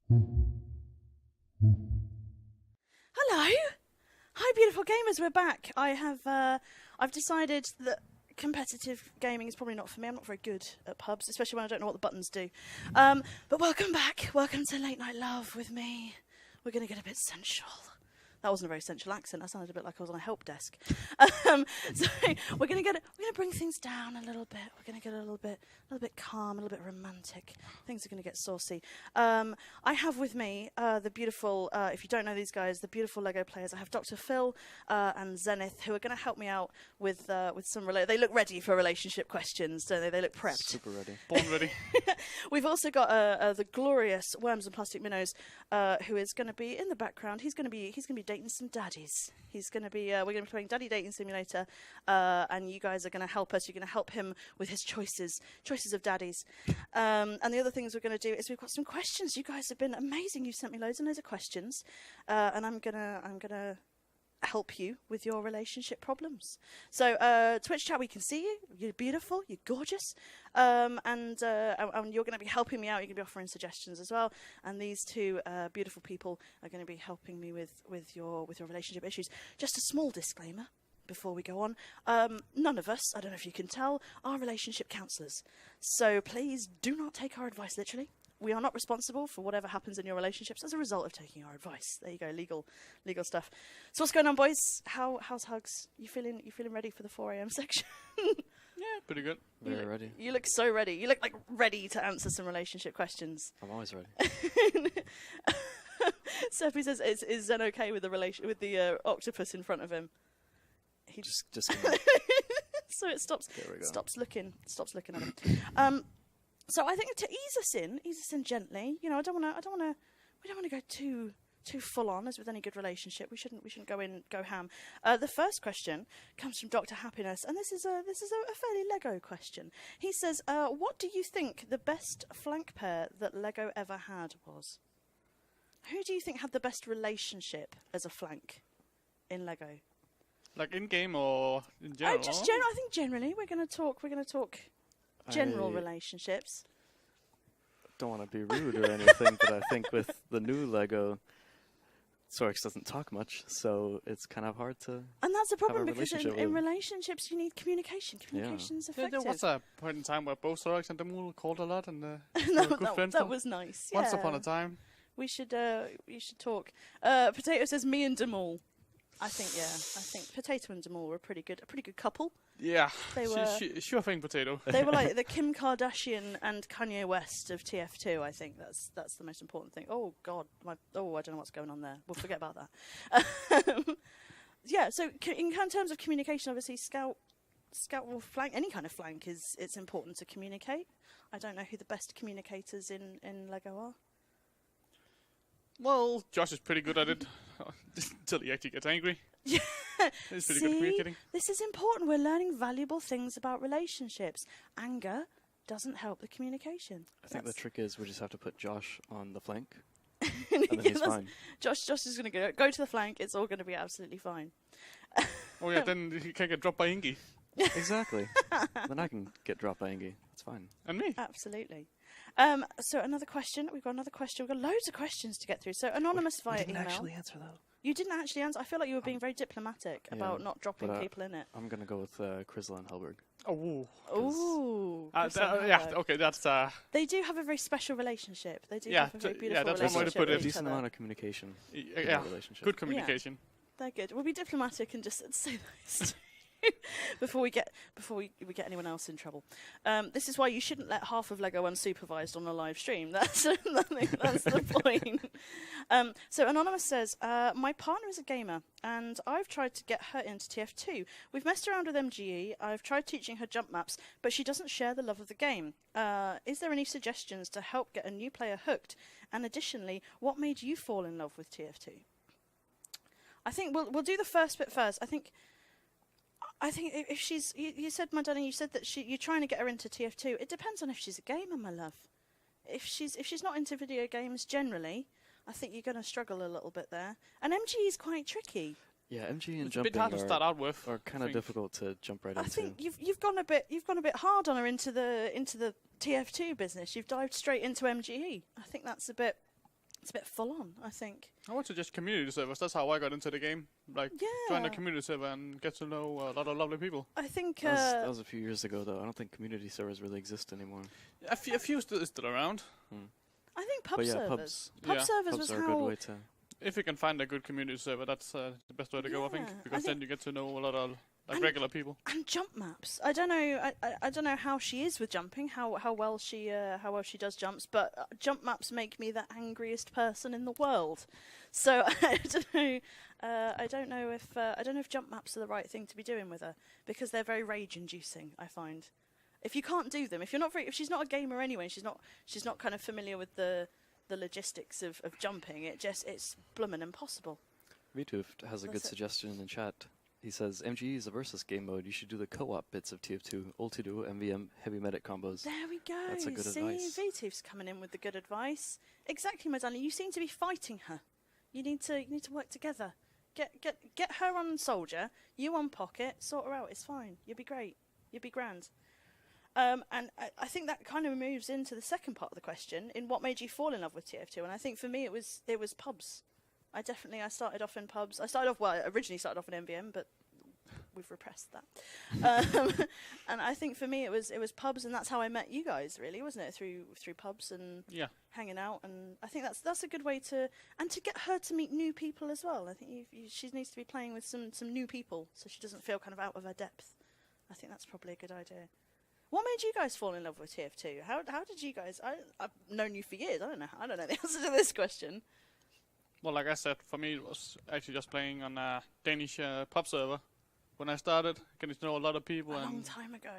Hello. Hi, beautiful gamers. We're back. I've decided that competitive gaming is probably not for me. I'm not very good at pubs, especially when I don't know what the buttons do. But welcome back. Welcome to Late Night Love with me. We're going to get a bit sensual. That wasn't a very sensual accent. That sounded a bit like I was on a help desk. So we're going to bring things down a little bit. We're going to get a little bit calm, a little bit romantic. Things are going to get saucy. I have with me the beautiful, if you don't know these guys, the beautiful Lego players. I have Dr. Phil and Zen, who are going to help me out with some. They look ready for relationship questions, don't they? They look prepped. Super ready. Born ready. We've also got the glorious Worms and Plastic Minnows, who is going to be in the background. He's going to be dating some daddies. He's going to be we're going to be playing Daddy Dating Simulator, and you guys are going to help us. You're going to help him with his choices of daddies. And the other things we're going to do is we've got some questions. You guys have been amazing. You've sent me loads and loads of questions, and I'm gonna help you with your relationship problems. So Twitch chat, we can see you. You're beautiful. You're gorgeous. And you're going to be helping me out. You're going to be offering suggestions as well. And these two beautiful people are going to be helping me with your relationship issues. Just a small disclaimer before we go on. None of us, I don't know if you can tell, are relationship counsellors. So please do not take our advice literally. We are not responsible for whatever happens in your relationships as a result of taking our advice. There you go, legal stuff. So what's going on, boys? How's Hugs? You feeling ready for the 4 a.m. section? Yeah, pretty good. Very ready. You look so ready. You look like ready to answer some relationship questions. I'm always ready. Sophie says, "Is Zen okay with the octopus in front of him?" He Just so it stops looking at him. So I think to ease us in gently. You know, we don't want to go too full on, as with any good relationship. We shouldn't go ham. The first question comes from Dr. Happiness, and this is a fairly Lego question. He says, "What do you think the best flank pair that Lego ever had was? Who do you think had the best relationship as a flank in Lego? Like in game or in general? Just general. I think generally we're going to talk general relationships." Don't want to be rude or anything, but I think with the new Lego, Sorix doesn't talk much, so it's kind of hard to. And that's a problem because relationship in relationships you need communication. Communication's effective. There was a point in time where both Sorix and Demul called a lot, and were good friends. That was nice. Once upon a time. We should talk. Potato says me and Demul. I think Potato and Demul were a pretty good couple. Yeah, They were. sure thing, Potato. They were like the Kim Kardashian and Kanye West of TF2. I think that's the most important thing. Oh God, I don't know what's going on there. We'll forget about that. Yeah. So in terms of communication, obviously, Scout will flank any kind of flank. It's important to communicate. I don't know who the best communicators in Lego are. Well, Josh is pretty good at it until he actually gets angry. Yeah. He's pretty good at communicating. This is important. We're learning valuable things about relationships. Anger doesn't help the communication. I think the trick is we just have to put Josh on the flank, and then he's fine. Josh is going to go to the flank. It's all going to be absolutely fine. Oh yeah, then he can't get dropped by Ingy. Exactly. Then I can get dropped by Ingy. It's fine. And me. Absolutely. So another question. We've got loads of questions to get through. So anonymous via email. I didn't actually answer though. You didn't actually answer. I feel like you were being very diplomatic about not dropping people in it. I'm gonna go with Chrysler and Helberg. Oh. Ooh. Yeah. Okay. That's. They do have a very special relationship. They do Yeah, have a very yeah, beautiful that's one way to relationship put it. with each Decent other. amount of communication. In Yeah. that relationship. Good communication. They're good. We'll be diplomatic and just say those before we get anyone else in trouble. This is why you shouldn't let half of Lego unsupervised on a live stream. That's the point. So Anonymous says, my partner is a gamer and I've tried to get her into TF2. We've messed around with MGE. I've tried teaching her jump maps, but she doesn't share the love of the game. Is there any suggestions to help get a new player hooked? And additionally, what made you fall in love with TF2? I think we'll do the first bit first. I think if she's, you said, Madonna, you said that you're trying to get her into TF2. It depends on if she's a gamer, my love. If she's not into video games generally, I think you're going to struggle a little bit there. And MG is quite tricky. Yeah, MG and It's a jumping bit hard to start out with. are kind of difficult to jump right into. I think you've gone a bit hard on her into the TF2 business. You've dived straight into MGE. I think that's a bit it's a bit full on, I think. I would suggest community servers. That's how I got into the game. Like, join a Yeah. community server and get to know a lot of lovely people. I think That was a few years ago, though. I don't think community servers really exist anymore. A few still around. I think pub But yeah, servers. pubs. Pub Yeah. servers Pubs was are a how good way to. If you can find a good community server, that's the best way to go, I think. Yeah, Because I then you get to know a lot of regular people. and jump maps. I don't know. I don't know how she is with jumping. How well she does jumps. But jump maps make me the angriest person in the world. So I don't know. I don't know if jump maps are the right thing to be doing with her, because they're very rage-inducing, I find. If you can't do them, if she's not a gamer anyway, she's not kind of familiar with the logistics of jumping. It's bloomin' impossible. Vtoof has a good suggestion in the chat. He says, MGE is a versus game mode. You should do the co-op bits of TF2, Ulti-Duo, MVM, heavy medic combos. There we go. That's a good advice. Vtoof's coming in with the good advice. Exactly, my darling. You seem to be fighting her. You need to work together. Get her on Soldier, you on Pocket, sort her out. It's fine. You'll be great. You'll be grand. And I think that kind of moves into the second part of the question, in what made you fall in love with TF2. And I think for me it was pubs. I started off in pubs. I originally started off in MVM, but we've repressed that. And I think for me it was pubs, and that's how I met you guys, really, wasn't it? Through pubs and hanging out. And I think that's a good way to get her to meet new people as well. I think she needs to be playing with some new people, so she doesn't feel kind of out of her depth. I think that's probably a good idea. What made you guys fall in love with TF2? How did you guys? I've known you for years. I don't know the answer to this question. Well, like I said, for me it was actually just playing on a Danish pub server. When I started, getting to know a lot of people. A long time ago.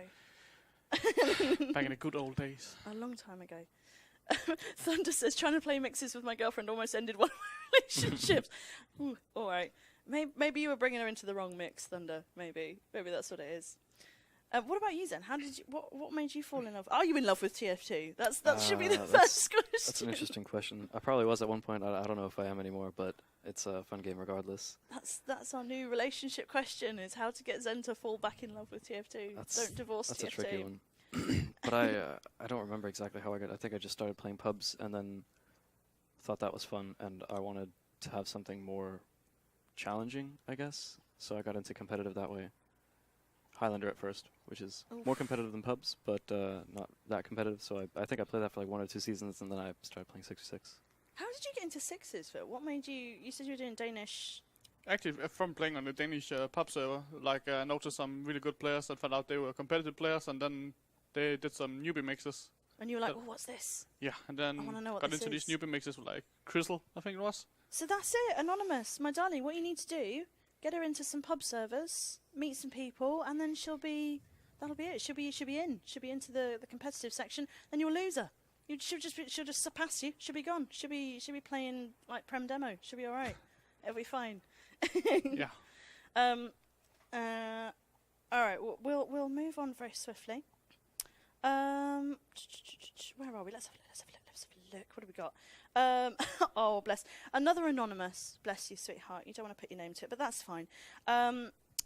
Back in the good old days. A long time ago. Thunder says, trying to play mixes with my girlfriend almost ended one of my relationships. Ooh, all right. Maybe you were bringing her into the wrong mix, Thunder. Maybe that's what it is. What about you, Zen? What made you fall in love? Are you in love with TF2? That should be the first question. That's an interesting question. I probably was at one point. I don't know if I am anymore, but it's a fun game regardless. That's our new relationship question: is how to get Zen to fall back in love with TF2. Don't divorce TF2. That's a tricky one. But I don't remember exactly how I got. I think I just started playing pubs and then thought that was fun, and I wanted to have something more challenging, I guess. So I got into competitive that way. Highlander at first, which is more competitive than pubs, but not that competitive. So I think I played that for like 1 or 2 seasons, and then I started playing 6v6. How did you get into sixes, Phil? What made you? You said you were doing Danish. Actually, from playing on the Danish pub server, I noticed some really good players that found out they were competitive players, and then they did some newbie mixes. And you were like, well, what's this? Yeah, and then got into these newbie mixes with like Crystal, I think it was. So that's it, Anonymous, my darling. What you need to do, get her into some pub servers, meet some people, and then that'll be it. She'll be into the competitive section. Then you'll lose her. She'll just surpass you. She'll be gone. She'll be playing like Prem demo. She'll be all right. It'll be fine. Yeah. All right. We'll move on very swiftly. Where are we? Let's have a look. What have we got? Oh, bless. Another Anonymous. Bless you, sweetheart. You don't want to put your name to it, but that's fine.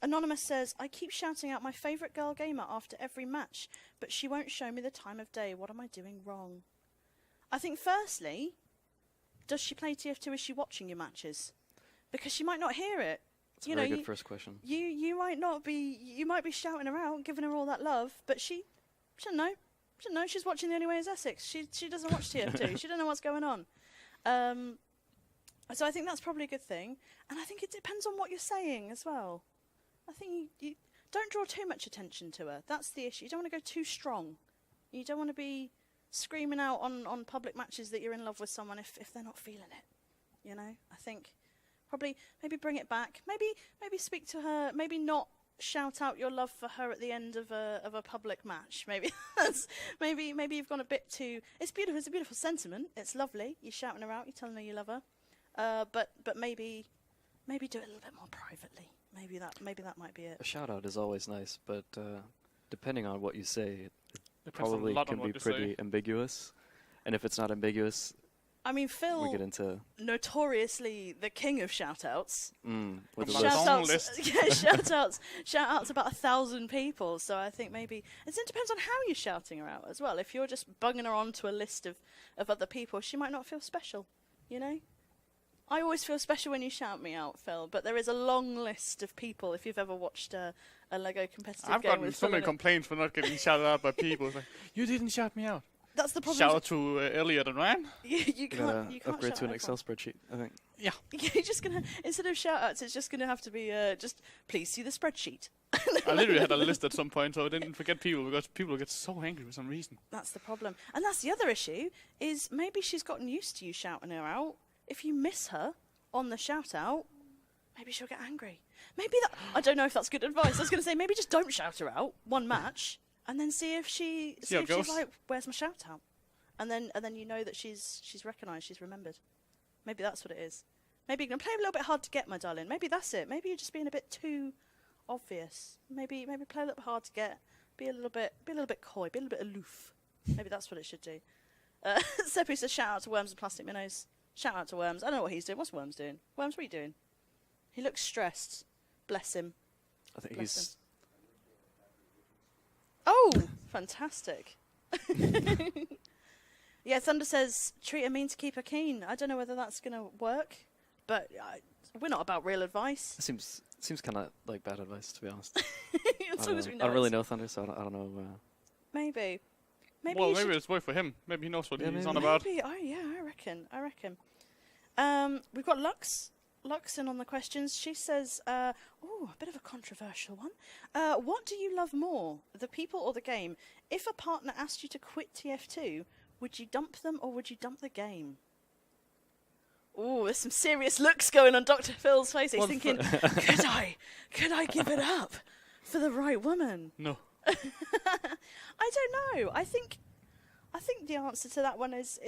Anonymous says, I keep shouting out my favourite girl gamer after every match, but she won't show me the time of day. What am I doing wrong? I think, firstly, does she play TF2? Is she watching your matches? Because she might not hear it. That's a very good first question. You might not be. You might be shouting her out, giving her all that love, but she doesn't know. She doesn't know. She's watching The Only Way Is Essex. She doesn't watch TF2. She doesn't know what's going on. So I think that's probably a good thing. And I think it depends on what you're saying as well. I think you don't draw too much attention to her. That's the issue. You don't want to go too strong. You don't want to be screaming out on public matches that you're in love with someone if they're not feeling it. You know? I think probably maybe bring it back. Maybe speak to her. Maybe not shout out your love for her at the end of a public match. Maybe maybe you've gone a bit too. It's beautiful. It's a beautiful sentiment. It's lovely. You're shouting her out. You're telling her you love her. But maybe do it a little bit more privately. Maybe that might be it. A shout out is always nice, but depending on what you say, it Depends probably a lot can on what be you pretty say. ambiguous. And if it's not ambiguous, I mean, Phil, we get into notoriously the king of shout-outs. with the Shout list. list. Yeah, shout-outs about 1,000 people. So I think maybe it depends on how you're shouting her out as well. If you're just bugging her onto a list of other people, she might not feel special. You know? I always feel special when you shout me out, Phil, but there is a long list of people, if you've ever watched a Lego competitive I've game gotten with so Phil many in it. complaints for not getting shouted out by people. It's like, you didn't shout me out. That's the problem. Shout out to Elliot and Ryan. You can't upgrade shout to an out Excel everyone. spreadsheet, I think. Yeah. You're just gonna, instead of shout outs, it's just gonna have to be just please see the spreadsheet. I literally had a list at some point, so I didn't forget people because people get so angry for some reason. That's the problem. And that's the other issue, is maybe she's gotten used to you shouting her out. If you miss her on the shout out, maybe she'll get angry. Maybe that, I don't know if that's good advice. I was going to say, maybe just don't shout her out one match, and then see if she's like, where's my shout out? And then you know that she's recognised, she's remembered. Maybe that's what it is. Maybe you're going to play a little bit hard to get, my darling. Maybe that's it. Maybe you're just being a bit too obvious. Maybe play a little bit hard to get. Be a little bit coy. Be a little bit aloof. Maybe that's what it should do. Seppu says, shout out to Worms and Plastic Minnows. Shout out to Worms. I don't know what he's doing. What's Worms doing? Worms, what are you doing? He looks stressed. Bless him. I think Bless he's... Oh, fantastic. Yeah, Thunder says, treat her mean to keep her keen. I don't know whether that's going to work, but we're not about real advice. It seems kind of like bad advice, to be honest. As long as we know I don't really it's- know Thunder, so I don't know. Maybe. Well, you maybe should- it's work for him. Maybe he knows what Yeah, he's maybe. on about. Maybe. Oh, yeah, I reckon. We've got Lux in on the questions. She says, a bit of a controversial one. What do you love more, the people or the game? If a partner asked you to quit TF2, would you dump them or would you dump the game? Oh, there's some serious looks going on Dr. Phil's face. He's thinking, could I give it up for the right woman? No. I don't know. I think the answer to that one is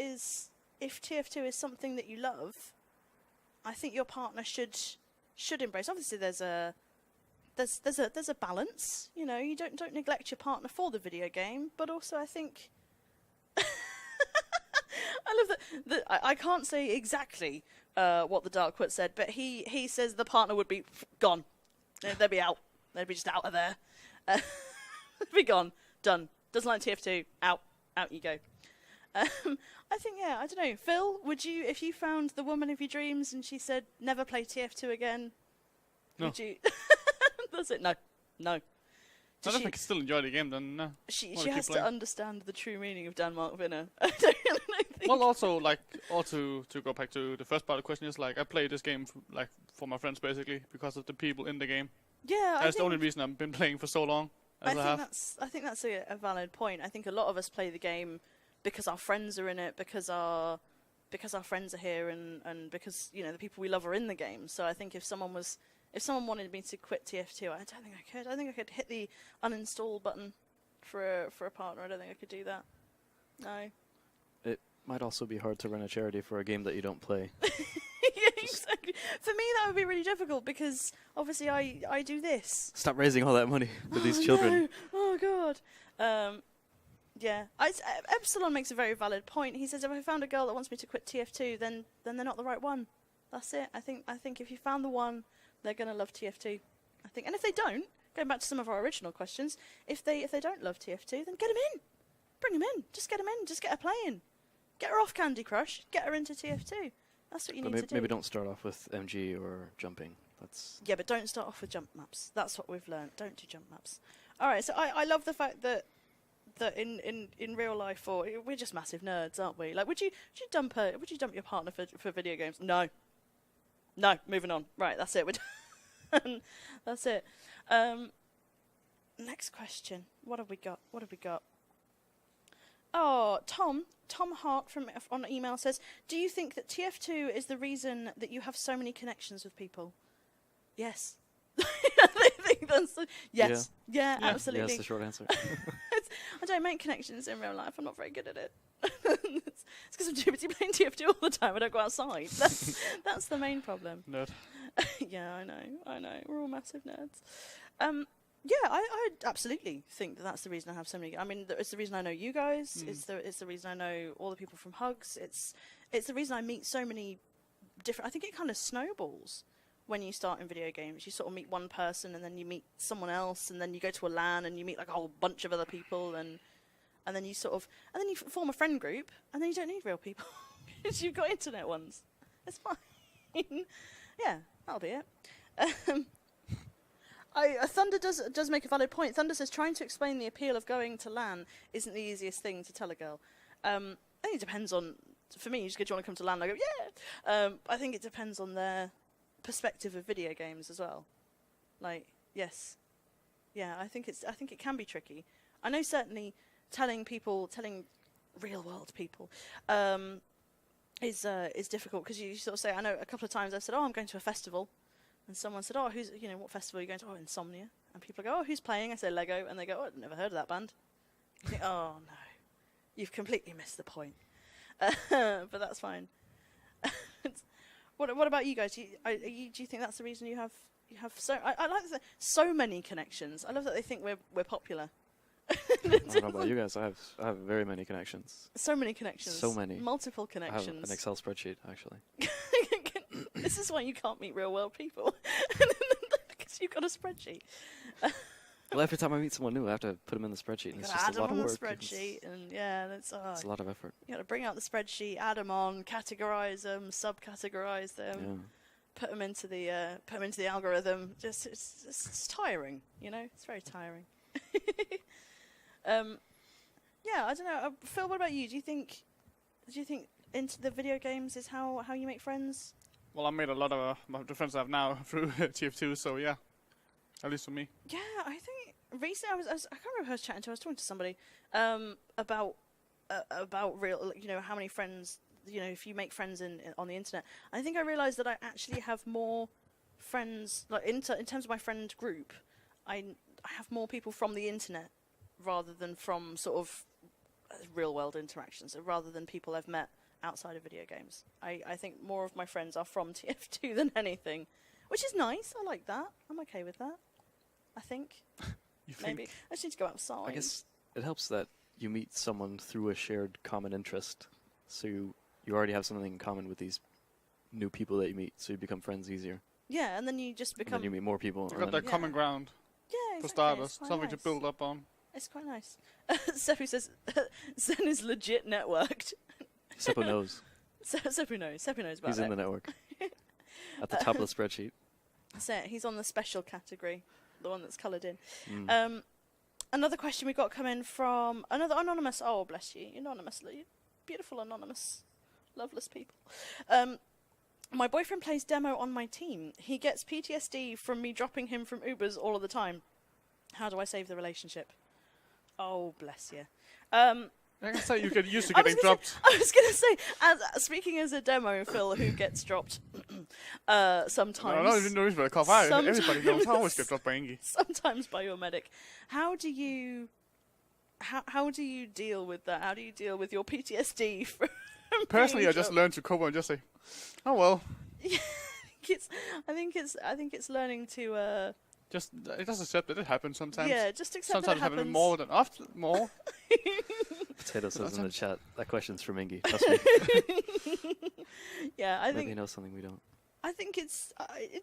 if TF2 is something that you love, I think your partner should embrace. Obviously, there's a balance. You know, you don't neglect your partner for the video game, but also I think I love that. I can't say exactly what the Darkwood said, but he says the partner would be gone. They'd be out. They'd be just out of there. Be gone. Done. Doesn't like TF2. Out you go. I think, yeah, I don't know. Phil, would you, if you found the woman of your dreams and she said, never play TF2 again, No. would you? That's it. No. I don't think I still enjoy the game, then no. She Wanna has keep to playing. understand the true meaning of Denmark winner. I don't think. Well, also, to go back to the first part of the question is, like, I play this game, for my friends, basically, because of the people in the game. Yeah, That's the only reason I've been playing for so long, as I have. I think that's a valid point. I think a lot of us play the game because our friends are in it, because our friends are here, and because, you know, the people we love are in the game. So I think if someone wanted me to quit TF2, I don't think I could. I think I could hit the uninstall button for a partner. I don't think I could do that. No. It might also be hard to run a charity for a game that you don't play. Yeah, exactly. For me, that would be really difficult because obviously I do this. Stop raising all that money for these children. No. Oh God. Yeah. Epsilon makes a very valid point. He says, if I found a girl that wants me to quit TF2, then they're not the right one. That's it. I think if you found the one, they're gonna love TF2. I think, and if they don't, going back to some of our original questions, if they don't love TF2, then get them in. Bring them in. Just get them in. Just get her playing. Get her off Candy Crush. Get her into TF2. That's what you need to do. Maybe don't start off with MG or jumping. Yeah, but don't start off with jump maps. That's what we've learned. Don't do jump maps. All right. So I love the fact that in real life, or we're just massive nerds, aren't we? Like, would you dump your partner for video games? No. Moving on. Right. That's it. We're done. That's it. Next question. What have we got? Oh, Tom Hart on email says, do you think that TF2 is the reason that you have so many connections with people? Yes. I think that's yes. Yeah, absolutely. Yeah, that's the short answer. I don't make connections in real life. I'm not very good at it. It's because I'm too busy playing TF2 all the time. I don't go outside. That's the main problem. Nerd. Yeah, I know. We're all massive nerds. Yeah, I absolutely think that's the reason I have so many. I mean, it's the reason I know you guys. It's the reason I know all the people from Hugs. It's the reason I meet so many different. I think it kind of snowballs when you start in video games. You sort of meet one person, and then you meet someone else, and then you go to a LAN, and you meet like a whole bunch of other people, and then you form a friend group, and then you don't need real people because you've got internet ones. It's fine. Yeah, that'll be it. Thunder does make a valid point. Thunder says trying to explain the appeal of going to LAN isn't the easiest thing to tell a girl. I think it depends on. For me, you just go, "Do you want to come to LAN?" I go, "Yeah." I think it depends on their perspective of video games as well. Like, yes, yeah. I think it can be tricky. I know certainly telling real world people is difficult because you sort of say. I know a couple of times I've said, "Oh, I'm going to a festival." And someone said, "Oh, what festival are you going to?" "Oh, Insomnia." And people go, "Oh, who's playing?" I say, "Lego." And they go, "Oh, I've never heard of that band." I think, oh, no. You've completely missed the point. But that's fine. What about you guys? Do you think that's the reason you have so... I like so many connections. I love that they think we're popular. I don't know about you guys. I have very many connections. So many connections. So many. Multiple I have connections. an Excel spreadsheet, actually. This is why you can't meet real world people. Because you've got a spreadsheet. Well, every time I meet someone new, I have to put them in the spreadsheet, and it's just add a lot them of on work. the spreadsheet, and yeah, it's a lot of effort. You got to bring out the spreadsheet, add them on, categorize them, subcategorize them, put them into the algorithm. Just it's tiring, you know. It's very tiring. Yeah, I don't know. Phil, what about you? Do you think into the video games is how you make friends? Well, I made a lot of the friends I have now through TF2, so yeah, at least for me. Yeah, I think recently I can't remember who I was chatting to. I was talking to somebody about real, how many friends, if you make friends on the internet. I think I realised that I actually have more friends, like in terms of my friend group, I have more people from the internet rather than from sort of real world interactions, rather than people I've met outside of video games. I think more of my friends are from TF2 than anything, which is nice. I like that. I'm okay with that. I think. Maybe. I just need to go outside. I guess it helps that you meet someone through a shared common interest. So you already have something in common with these new people that you meet, so you become friends easier. Yeah, and then you just become... And then you meet more people. You got that common ground. Yeah, exactly. For starters, something to build up on. It's quite nice. Seppu says, Zen is legit networked. Seppu knows. Seppu knows about it. He's in the network. At the top of the spreadsheet. That's it. He's on the special category, the one that's coloured in. Another question we got coming from another anonymous. Oh, bless you, anonymous, beautiful anonymous, loveless people. My boyfriend plays demo on my team. He gets PTSD from me dropping him from Ubers all of the time. How do I save the relationship? Oh, bless you. I can say you get used to getting dropped. I was going to say, speaking as a demo, Phil, who gets dropped sometimes. No, everybody knows I always get dropped by Ingy. Sometimes by your medic. How do you deal with that? How do you deal with your PTSD from Personally, I just learned to cope and just say, "Oh well." Yeah, I think it's learning to. Just accept that it happens sometimes. Yeah, just accept sometimes that it happens. More than often. More. Potato says in the chat, that question's from Ingy. Trust me. Yeah, I think maybe he knows something we don't. I think it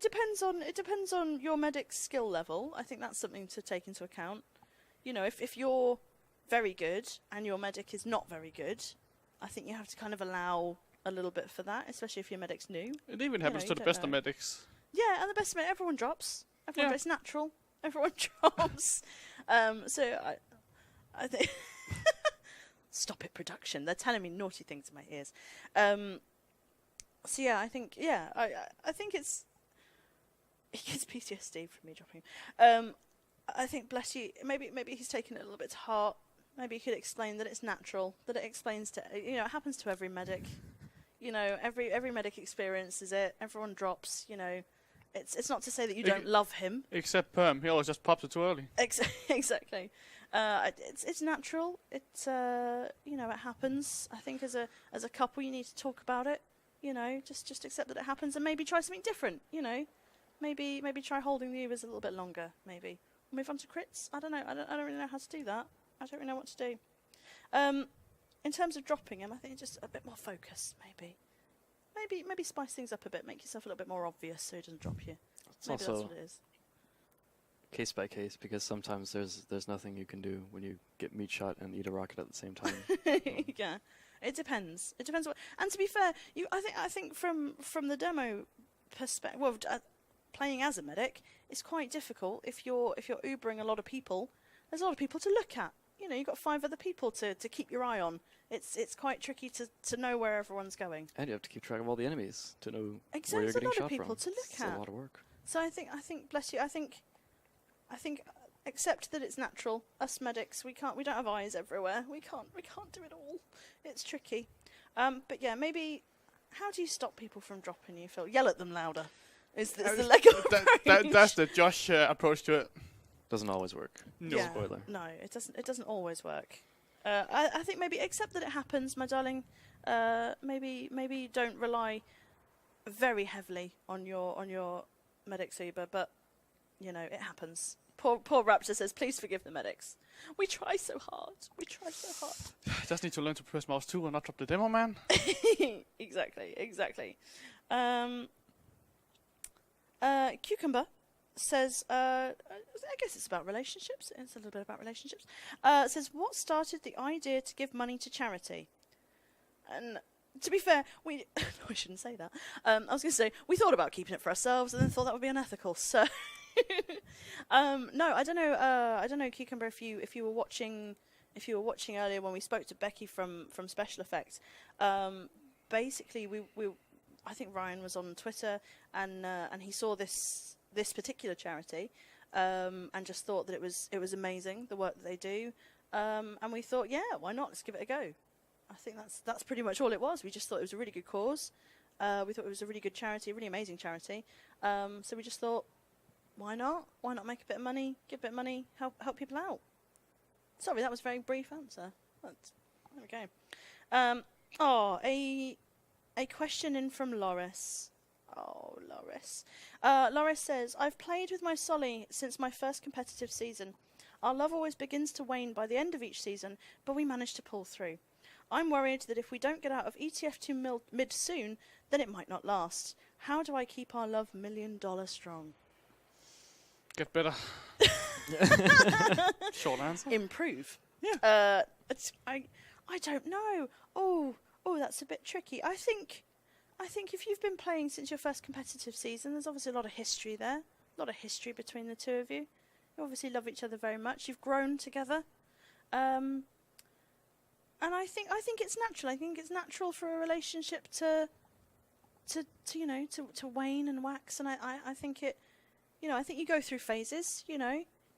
depends on your medic's skill level. I think that's something to take into account. If you're very good and your medic is not very good, I think you have to kind of allow a little bit for that, especially if your medic's new. It even happens to the best of medics. Yeah, and the best of medics, everyone drops. It's natural. Everyone drops. So I think... Stop it, production. They're telling me naughty things in my ears. So yeah, I think it's... He gets PTSD from me dropping him. I think, bless you, maybe he's taken it a little bit to heart. Maybe he could explain that it's natural, that it explains to... it happens to every medic. Every medic experiences it. Everyone drops, It's not to say that you don't love him. Except Perm, he always just pops it too early. Exactly. It's natural. It happens. I think as a couple, you need to talk about it. Just accept that it happens, and maybe try something different. Maybe try holding the Ubers a little bit longer. Maybe move on to crits. I don't know. I don't really know how to do that. I don't really know what to do. In terms of dropping him, I think just a bit more focus. Maybe spice things up a bit. Make yourself a little bit more obvious so he doesn't drop you. Maybe also that's what it is. Case by case, because sometimes there's nothing you can do when you get meat shot and eat a rocket at the same time. Yeah. It depends. It depends what. And to be fair, I think from the demo perspective, well, playing as a medic is quite difficult if you're Ubering a lot of people. There's a lot of people to look at. You've got 5 other people to keep your eye on. It's quite tricky to know where everyone's going. And you have to keep track of all the enemies to know exactly. where you're getting shot There's a lot of people from. to look It's at. a lot of work. So I think bless you. I think accept that it's natural. Us medics, we don't have eyes everywhere. We can't do it all. It's tricky. But yeah, maybe how do you stop people from dropping you, Phil? Yell at them louder. Is the Lego approach. That's the Josh approach to it. Doesn't always work. No. Yeah, Spoiler. no, it doesn't. It doesn't always work. I think maybe accept that it happens, my darling. Maybe don't rely very heavily on your medics Uber, but it happens. Poor Raptor says, please forgive the medics. We try so hard. Just need to learn to press mouse 2 and not drop the demo, man. Exactly. Cucumber says, I guess it's about relationships. It's a little bit about relationships. Says, what started the idea to give money to charity? And to be fair, I shouldn't say that. I was going to say, we thought about keeping it for ourselves and then thought that would be unethical. So, no, I don't know, Cucumber, if you were watching earlier when we spoke to Becky from Special Effects. Basically, I think Ryan was on Twitter and he saw this particular charity and just thought that it was amazing, the work that they do, and we thought, yeah, why not? Let's give it a go. I think that's pretty much all it was. We just thought it was a really good cause. We thought it was a really good charity, a really amazing charity. So we just thought, why not? Why not make a bit of money, give a bit of money, help people out? Sorry, that was a very brief answer. But there we go. A question in from Loris. Oh, Loris. Loris says, I've played with my Solly since my first competitive season. Our love always begins to wane by the end of each season, but we manage to pull through. I'm worried that if we don't get out of ETF2 mid soon, then it might not last. How do I keep our love $1 million strong? Get better. Short answer. Improve. Yeah. I don't know. Oh, that's a bit tricky. I think if you've been playing since your first competitive season, there's obviously a lot of history there. A lot of history between the two of you. You obviously love each other very much. You've grown together. And I think it's natural. I think it's natural for a relationship to wane and wax. And I think it, I think you go through phases.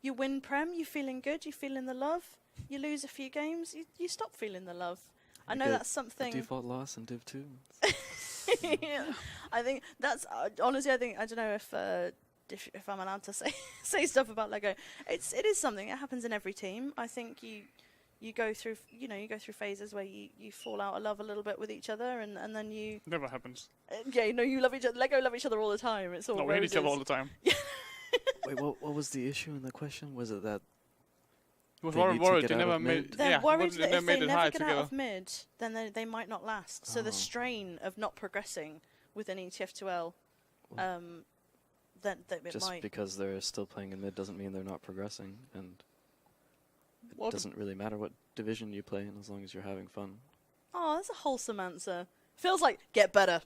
You win Prem, you're feeling good, you're feeling the love. You lose a few games, you stop feeling the love. I know that's something. Default loss in Div 2. Yeah. I think that's honestly. I don't know if I'm allowed to say stuff about Lego. It is something that happens in every team. I think you go through phases where you fall out of love a little bit with each other, and then you Never happens. you love each other. Lego love each other all the time. It's all No, we hate each other all the time. Wait, what was the issue in the question? Was it that He was They need to worried get they out never of made. mid? They're worried that if they made it never high get together. out of mid, then they might not last. So the Oh. strain of not progressing within ETF2L, then it just might. because they're still playing in mid doesn't mean they're not progressing, and it Well, doesn't really matter what division you play in as long as you're having fun. Oh, that's a wholesome answer. Feels like get better.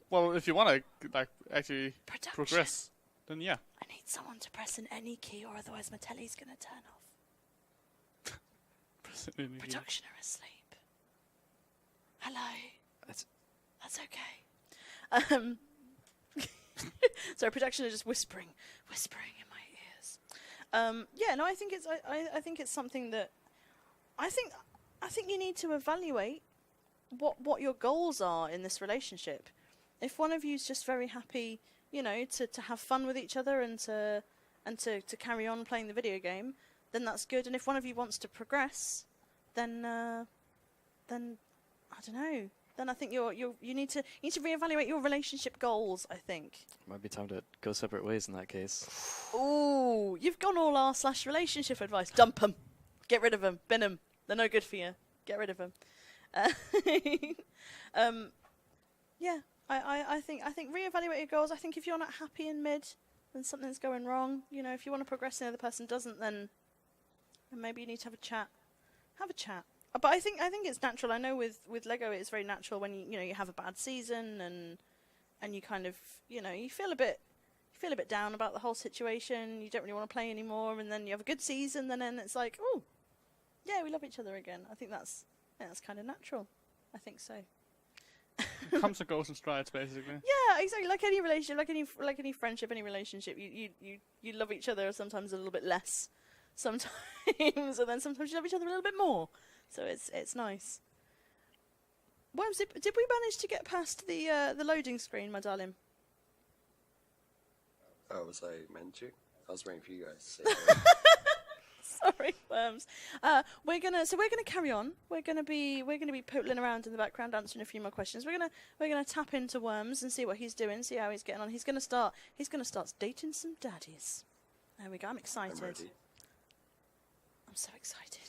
Well, if you want to actually Production. progress, then yeah. I need someone to press an any key, or otherwise my telly's gonna turn off. Production are asleep. Hello. That's okay. Sorry, production are just whispering in my ears. Yeah, no, I think it's something that I think you need to evaluate what your goals are in this relationship. If one of you's just very happy, to have fun with each other and to carry on playing the video game, then that's good. And if one of you wants to progress, then I don't know. Then I think you need to reevaluate your relationship goals. I think. might be time to go separate ways in that case. Ooh, you've gone all r/relationship advice. Dump them, get rid of them, bin them. They're no good for you. Get rid of them. Yeah, I think reevaluate your goals. I think if you're not happy in mid, then something's going wrong. If you want to progress and the other person doesn't, then maybe you need to have a chat. Have a chat. But I think it's natural. I know with Lego it's very natural when you have a bad season and you kind of you feel a bit down about the whole situation. You don't really want to play anymore, and then you have a good season, and then it's like, oh, yeah, we love each other again. I think that's kind of natural. I think so. It comes and goes in strides, basically. Yeah, exactly. Like any relationship, like any friendship, any relationship, you love each other sometimes a little bit less, sometimes, and then sometimes you love each other a little bit more. So it's nice. Worms, did we manage to get past the loading screen, my darling? Oh, was I meant to? I was waiting for you guys to say Sorry, Worms. We're gonna carry on. We're gonna be pootling around in the background, answering a few more questions. We're gonna tap into Worms and see what he's doing, see how he's getting on. He's gonna start dating some daddies. There we go. I'm excited. I'm ready. I'm so excited.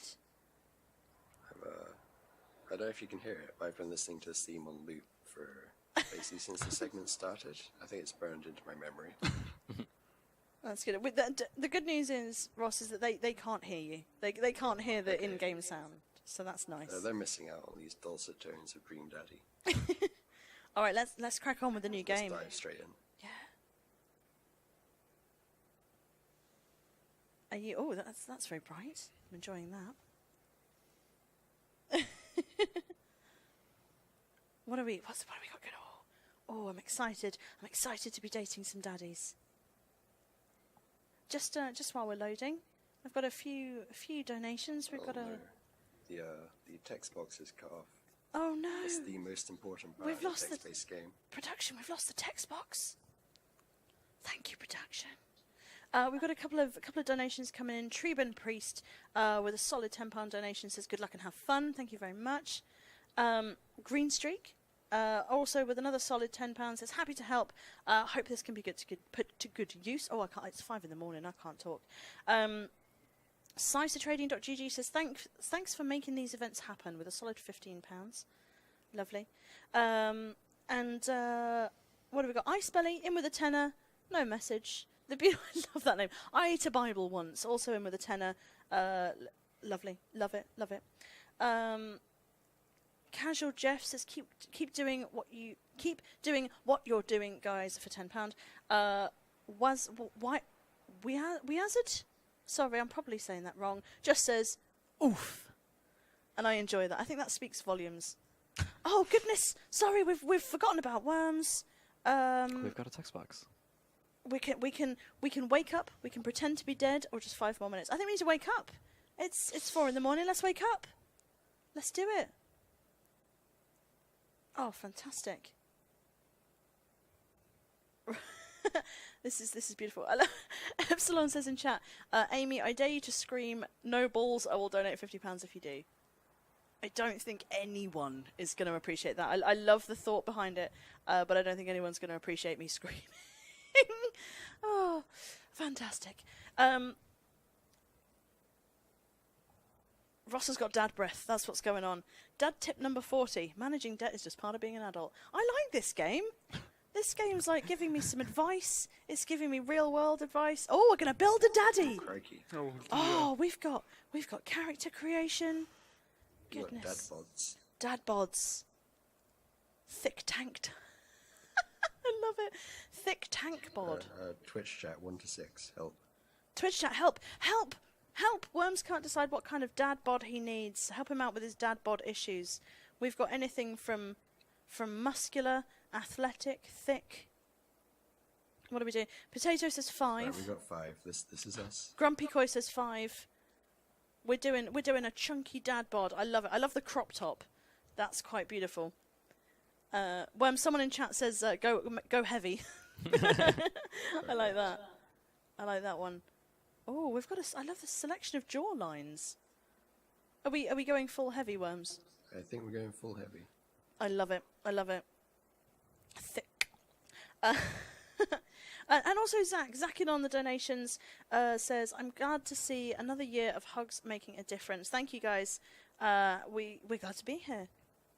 I don't know if you can hear it, but I've been listening to this theme on loop for basically since the segment started. I think it's burned into my memory. That's good. With the good news is, Ross, is that they can't hear you. They can't hear the in-game sound, so that's nice. They're missing out on these dulcet tones of Green Daddy. All right, let's crack on with the new game. Let's dive straight in. Yeah. Are you? Oh, that's very bright. I'm enjoying that. What have we got going on? Oh, I'm excited. I'm excited to be dating some daddies. Just while we're loading, I've got a few donations. We've got no. The text box is cut off. Oh no! It's the most important part We've of the lost text-based game. Production, we've lost the text box. Thank you, production. We've got a couple of donations coming in. Treban Priest with a solid £10 donation says good luck and have fun. Thank you very much. Green Streak also with another solid £10 says happy to help. Hope this can be put to good use. Oh, I can't. It's 5 a.m. I can't talk. CycerTrading.gg says thanks for making these events happen with a solid £15. Lovely. And what have we got? Ice Belly in with a tenner. No message. I love that name. I ate a Bible once. Also in with a tenner. Lovely. Love it. Love it. Casual Jeff says keep doing what you're doing, guys, for £10. Weazard? Sorry, I'm probably saying that wrong. Just says oof, and I enjoy that. I think that speaks volumes. Oh goodness, sorry, we've forgotten about Worms. We've got a text box. We can wake up. We can pretend to be dead, or just 5 more minutes. I think we need to wake up. It's 4 a.m. Let's wake up. Let's do it. Oh, fantastic. This is beautiful. Epsilon says in chat, Amy, I dare you to scream, no balls, I will donate £50 if you do. I don't think anyone is going to appreciate that. I love the thought behind it, but I don't think anyone's going to appreciate me screaming. Oh, fantastic. Ross has got dad breath. That's what's going on. Dad tip number 40. Managing debt is just part of being an adult. I like this game. This game's like giving me some advice. It's giving me real world advice. Oh, we're going to build a daddy. Crikey. Oh, we've got character creation. You got Goodness. dad bods. Dad bods. Thick tanked. I love it. Thick tank bod. Twitch chat 1 to 6. Help. Twitch chat, help. Worms can't decide what kind of dad bod he needs. Help him out with his dad bod issues. We've got anything from muscular, athletic, thick. What do we do? Potato says 5. Right, we got 5. This is us. Grumpy Koi says 5. We're doing a chunky dad bod. I love it. I love the crop top. That's quite beautiful. Worms, someone in chat says go heavy. I like that. I like that one. Oh, we've got I love the selection of jaw lines. Are we going full heavy, Worms? I think we're going full heavy. I love it. I love it. Thick. And also Zach in on the donations says, I'm glad to see another year of Hugs making a difference. Thank you guys. We're glad to be here.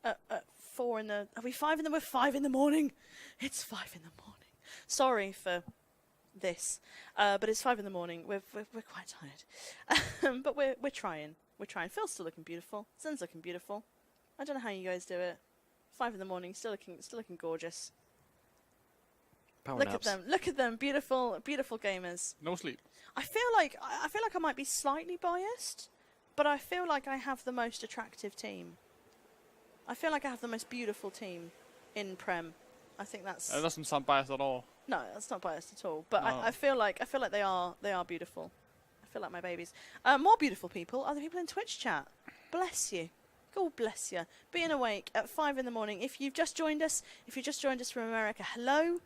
At 4 in the... Are we 5 in the... We're 5 in the morning. It's 5 in the morning. Sorry for this. But it's 5 in the morning. We're quite tired. But we're trying. We're trying. Phil's still looking beautiful. Zen's looking beautiful. I don't know how you guys do it. 5 in the morning, still looking gorgeous. Power Look naps. at them. Look at them. Beautiful, beautiful gamers. No sleep. I feel like I might be slightly biased, but I feel like I have the most attractive team. I feel like I have the most beautiful team in Prem. I think that's That doesn't sound biased at all. no, that's not biased at all. But No. I feel like they are beautiful. I feel like my babies. More beautiful people are the people in Twitch chat. Bless you. God bless you. Being awake at 5 in the morning. If you've just joined us from America, hello.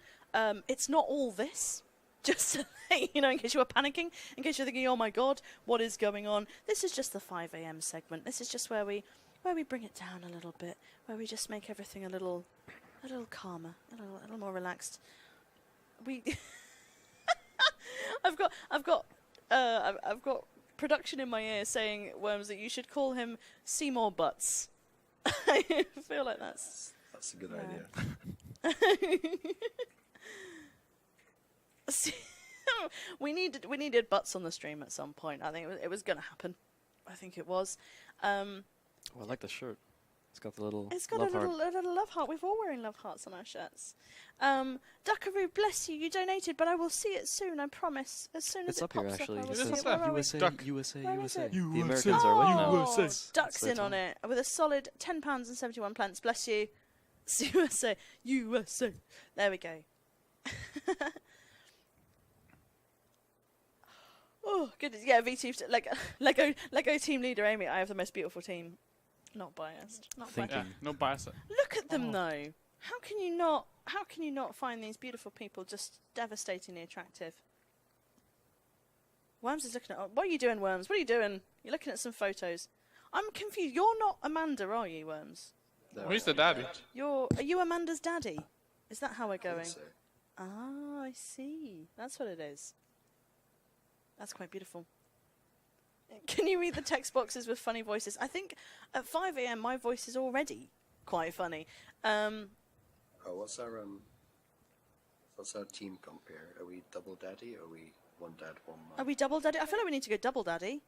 It's not all this. Just to let you know, in case you were panicking, in case you're thinking, oh my god, what is going on? This is just the 5 a.m. segment. This is just where we bring it down a little bit, where we just make everything a little calmer, a little more relaxed. I've got production in my ear saying, Worms, that you should call him Seymour Butts. I feel like that's a good Yeah. idea. we needed butts on the stream at some point. I think it was going to happen. I think it was. Oh, I like the shirt. It's got the little It's got love a heart. little love heart. We're all wearing love hearts on our shirts. Duckaroo, bless you. You donated, but I will see it soon. I promise. As soon as It's it up here pops actually. up, I It will It see is it. up Where there. are we? USA, Duck. USA, Where is USA. it? The USA. Americans are winning now. Oh, USA. Duck's That's in on one. it with a solid £10.71. Bless you. USA, USA. There we go. Oh goodness, yeah. V2 like Lego team leader Amy. I have the most beautiful team. Not biased. Not biased. Thinking. Yeah, no bias. Look at them Oh. though. How can you not find these beautiful people just devastatingly attractive? Worms is looking at. What are you doing, Worms? What are you doing? You're looking at some photos. I'm confused. You're not Amanda, are you, Worms? No, Who's the I'm daddy? not. Are you Amanda's daddy? Is that how we're I think going? so. Ah, I see. That's what it is. That's quite beautiful. Can you read the text boxes with funny voices? I think at 5 a.m. my voice is already quite funny. Oh, what's our team comp here? Are we double daddy or are we one dad, one mum? Are we double daddy? I feel like we need to go double daddy.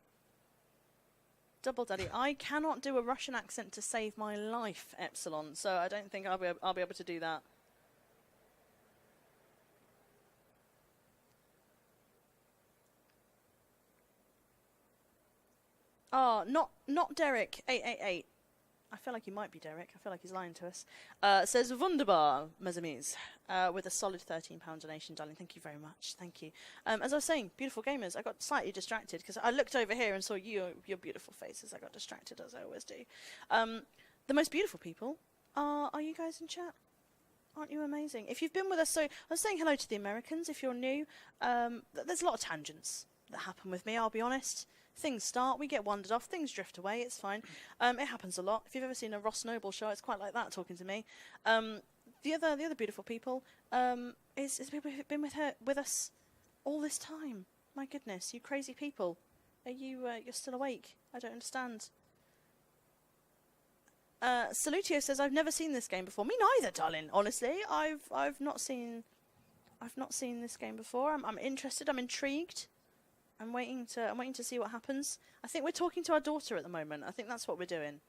Double daddy. I cannot do a Russian accent to save my life, Epsilon. So I don't think I'll be able to do that. Oh, not Derek 888. I feel like he might be Derek. I feel like he's lying to us. Says wunderbar, mes amis, with a solid £13 donation, darling. Thank you very much. Thank you. As I was saying, beautiful gamers. I got slightly distracted because I looked over here and saw your beautiful faces. I got distracted as I always do. The most beautiful people are you guys in chat? Aren't you amazing? If you've been with us, so I was saying hello to the Americans. If you're new, there's a lot of tangents that happen with me. I'll be honest. Things start, we get wandered off, things drift away, it's fine. It happens a lot. If you've ever seen a Ross Noble show, it's quite like that talking to me. The other beautiful people is people who've been with us all this time. My goodness, you crazy people. Are you you're still awake? I don't understand. Salutio says I've never seen this game before. Me neither, darling. Honestly, I've not seen this game before. I'm interested. I'm intrigued. I'm waiting to see what happens. I think we're talking to our daughter at the moment. I think that's what we're doing.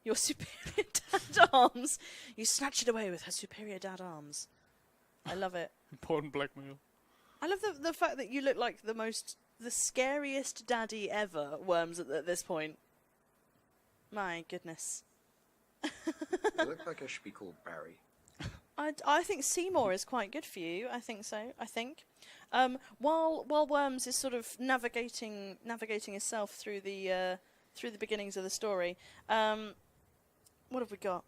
Your superior dad arms. You snatch it away with her superior dad arms. I love it. Important blackmail. I love the fact that you look like the scariest daddy ever, Worms, at this point. My goodness. You look like I should be called Barry. I think Seymour is quite good for you. I think so. I think. While Worms is sort of navigating himself through the beginnings of the story. What have we got?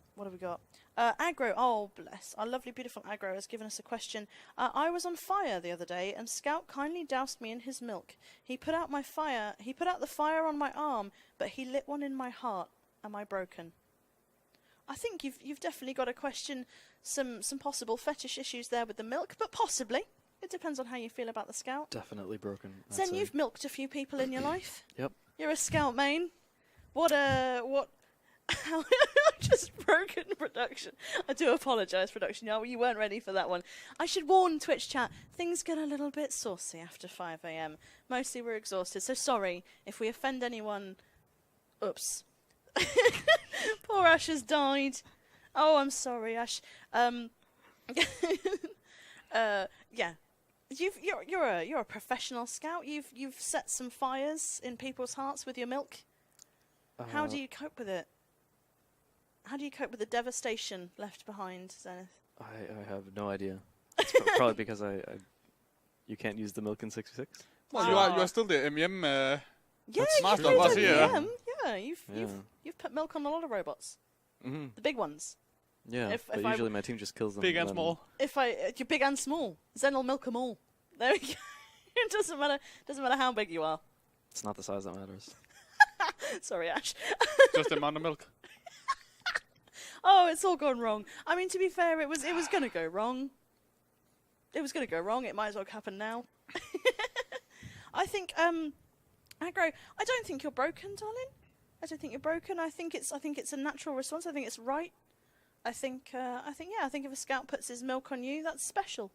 Aggro. Oh, bless. Our lovely, beautiful Aggro has given us a question. I was on fire the other day, and Scout kindly doused me in his milk. He put out the fire on my arm, but he lit one in my heart. Am I broken? I think you've definitely got to question some possible fetish issues there with the milk, but possibly. It depends on how you feel about the Scout. Definitely broken. I'd Zen, say. you've milked a few people in your life. Yep. You're a Scout main. What? I'm just broken production. I do apologise, production. You weren't ready for that one. I should warn Twitch chat, things get a little bit saucy after 5 a.m. Mostly we're exhausted, so sorry if we offend anyone. Oops. Poor Ash has died. Oh, I'm sorry, Ash. Yeah. You're a professional scout. You've set some fires in people's hearts with your milk. How do you cope with it? How do you cope with the devastation left behind, Zenith? I have no idea. It's probably because you can't use the milk in 66. Well, you are still the MEM. Yeah, master you've of us done here. EM. Yeah, you've put milk on a lot of robots. Mm-hmm. The big ones. Yeah, but usually my team just kills them. Big and small. You're big and small. Zen will milk them all. There we go. It doesn't matter how big you are. It's not the size that matters. Sorry, Ash. Just the amount of milk. Oh, it's all gone wrong. I mean, to be fair, it was going to go wrong. It was going to go wrong. It might as well happen now. I think, Aggro, I don't think you're broken, darling. I don't think you're broken. I think it's a natural response. I think it's right. I think if a scout puts his milk on you, that's special.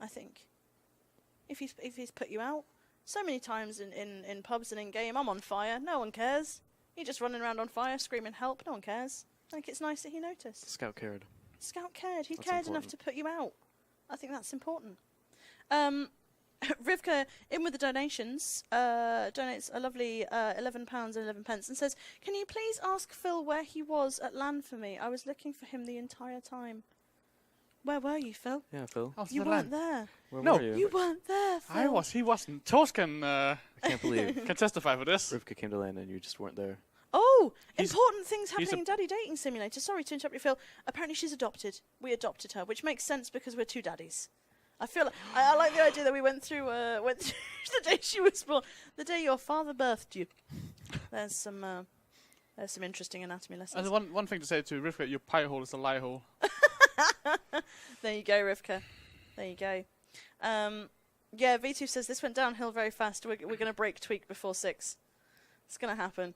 I think. If he's put you out so many times in pubs and in game, I'm on fire. No one cares. You're just running around on fire, screaming help. No one cares. I think it's nice that he noticed. Scout cared. Scout cared. He That's cared enough to put you out. I think that's important. Rivka, in with the donations, donates a lovely £11 and 11 pence and says, "Can you please ask Phil where he was at LAN for me? I was looking for him the entire time." Where were you, Phil? Yeah, Phil. You weren't there. Where No. were you? You weren't there, Phil. He wasn't. Toast can I can't believe can testify for this. Rivka came to land and you just weren't there. Oh, He's- important things he's happening in Daddy Dating Simulator. Sorry to interrupt you, Phil. Apparently she's adopted. We adopted her, which makes sense because we're two daddies. I feel I like the idea that we went through the day she was born, the day your father birthed you. There's some interesting anatomy lessons. And one thing to say to Rivka, your pie hole is a lie hole. There you go, Rivka. There you go. Yeah, V2 says this went downhill very fast. We're going to break tweak before 6. It's going to happen.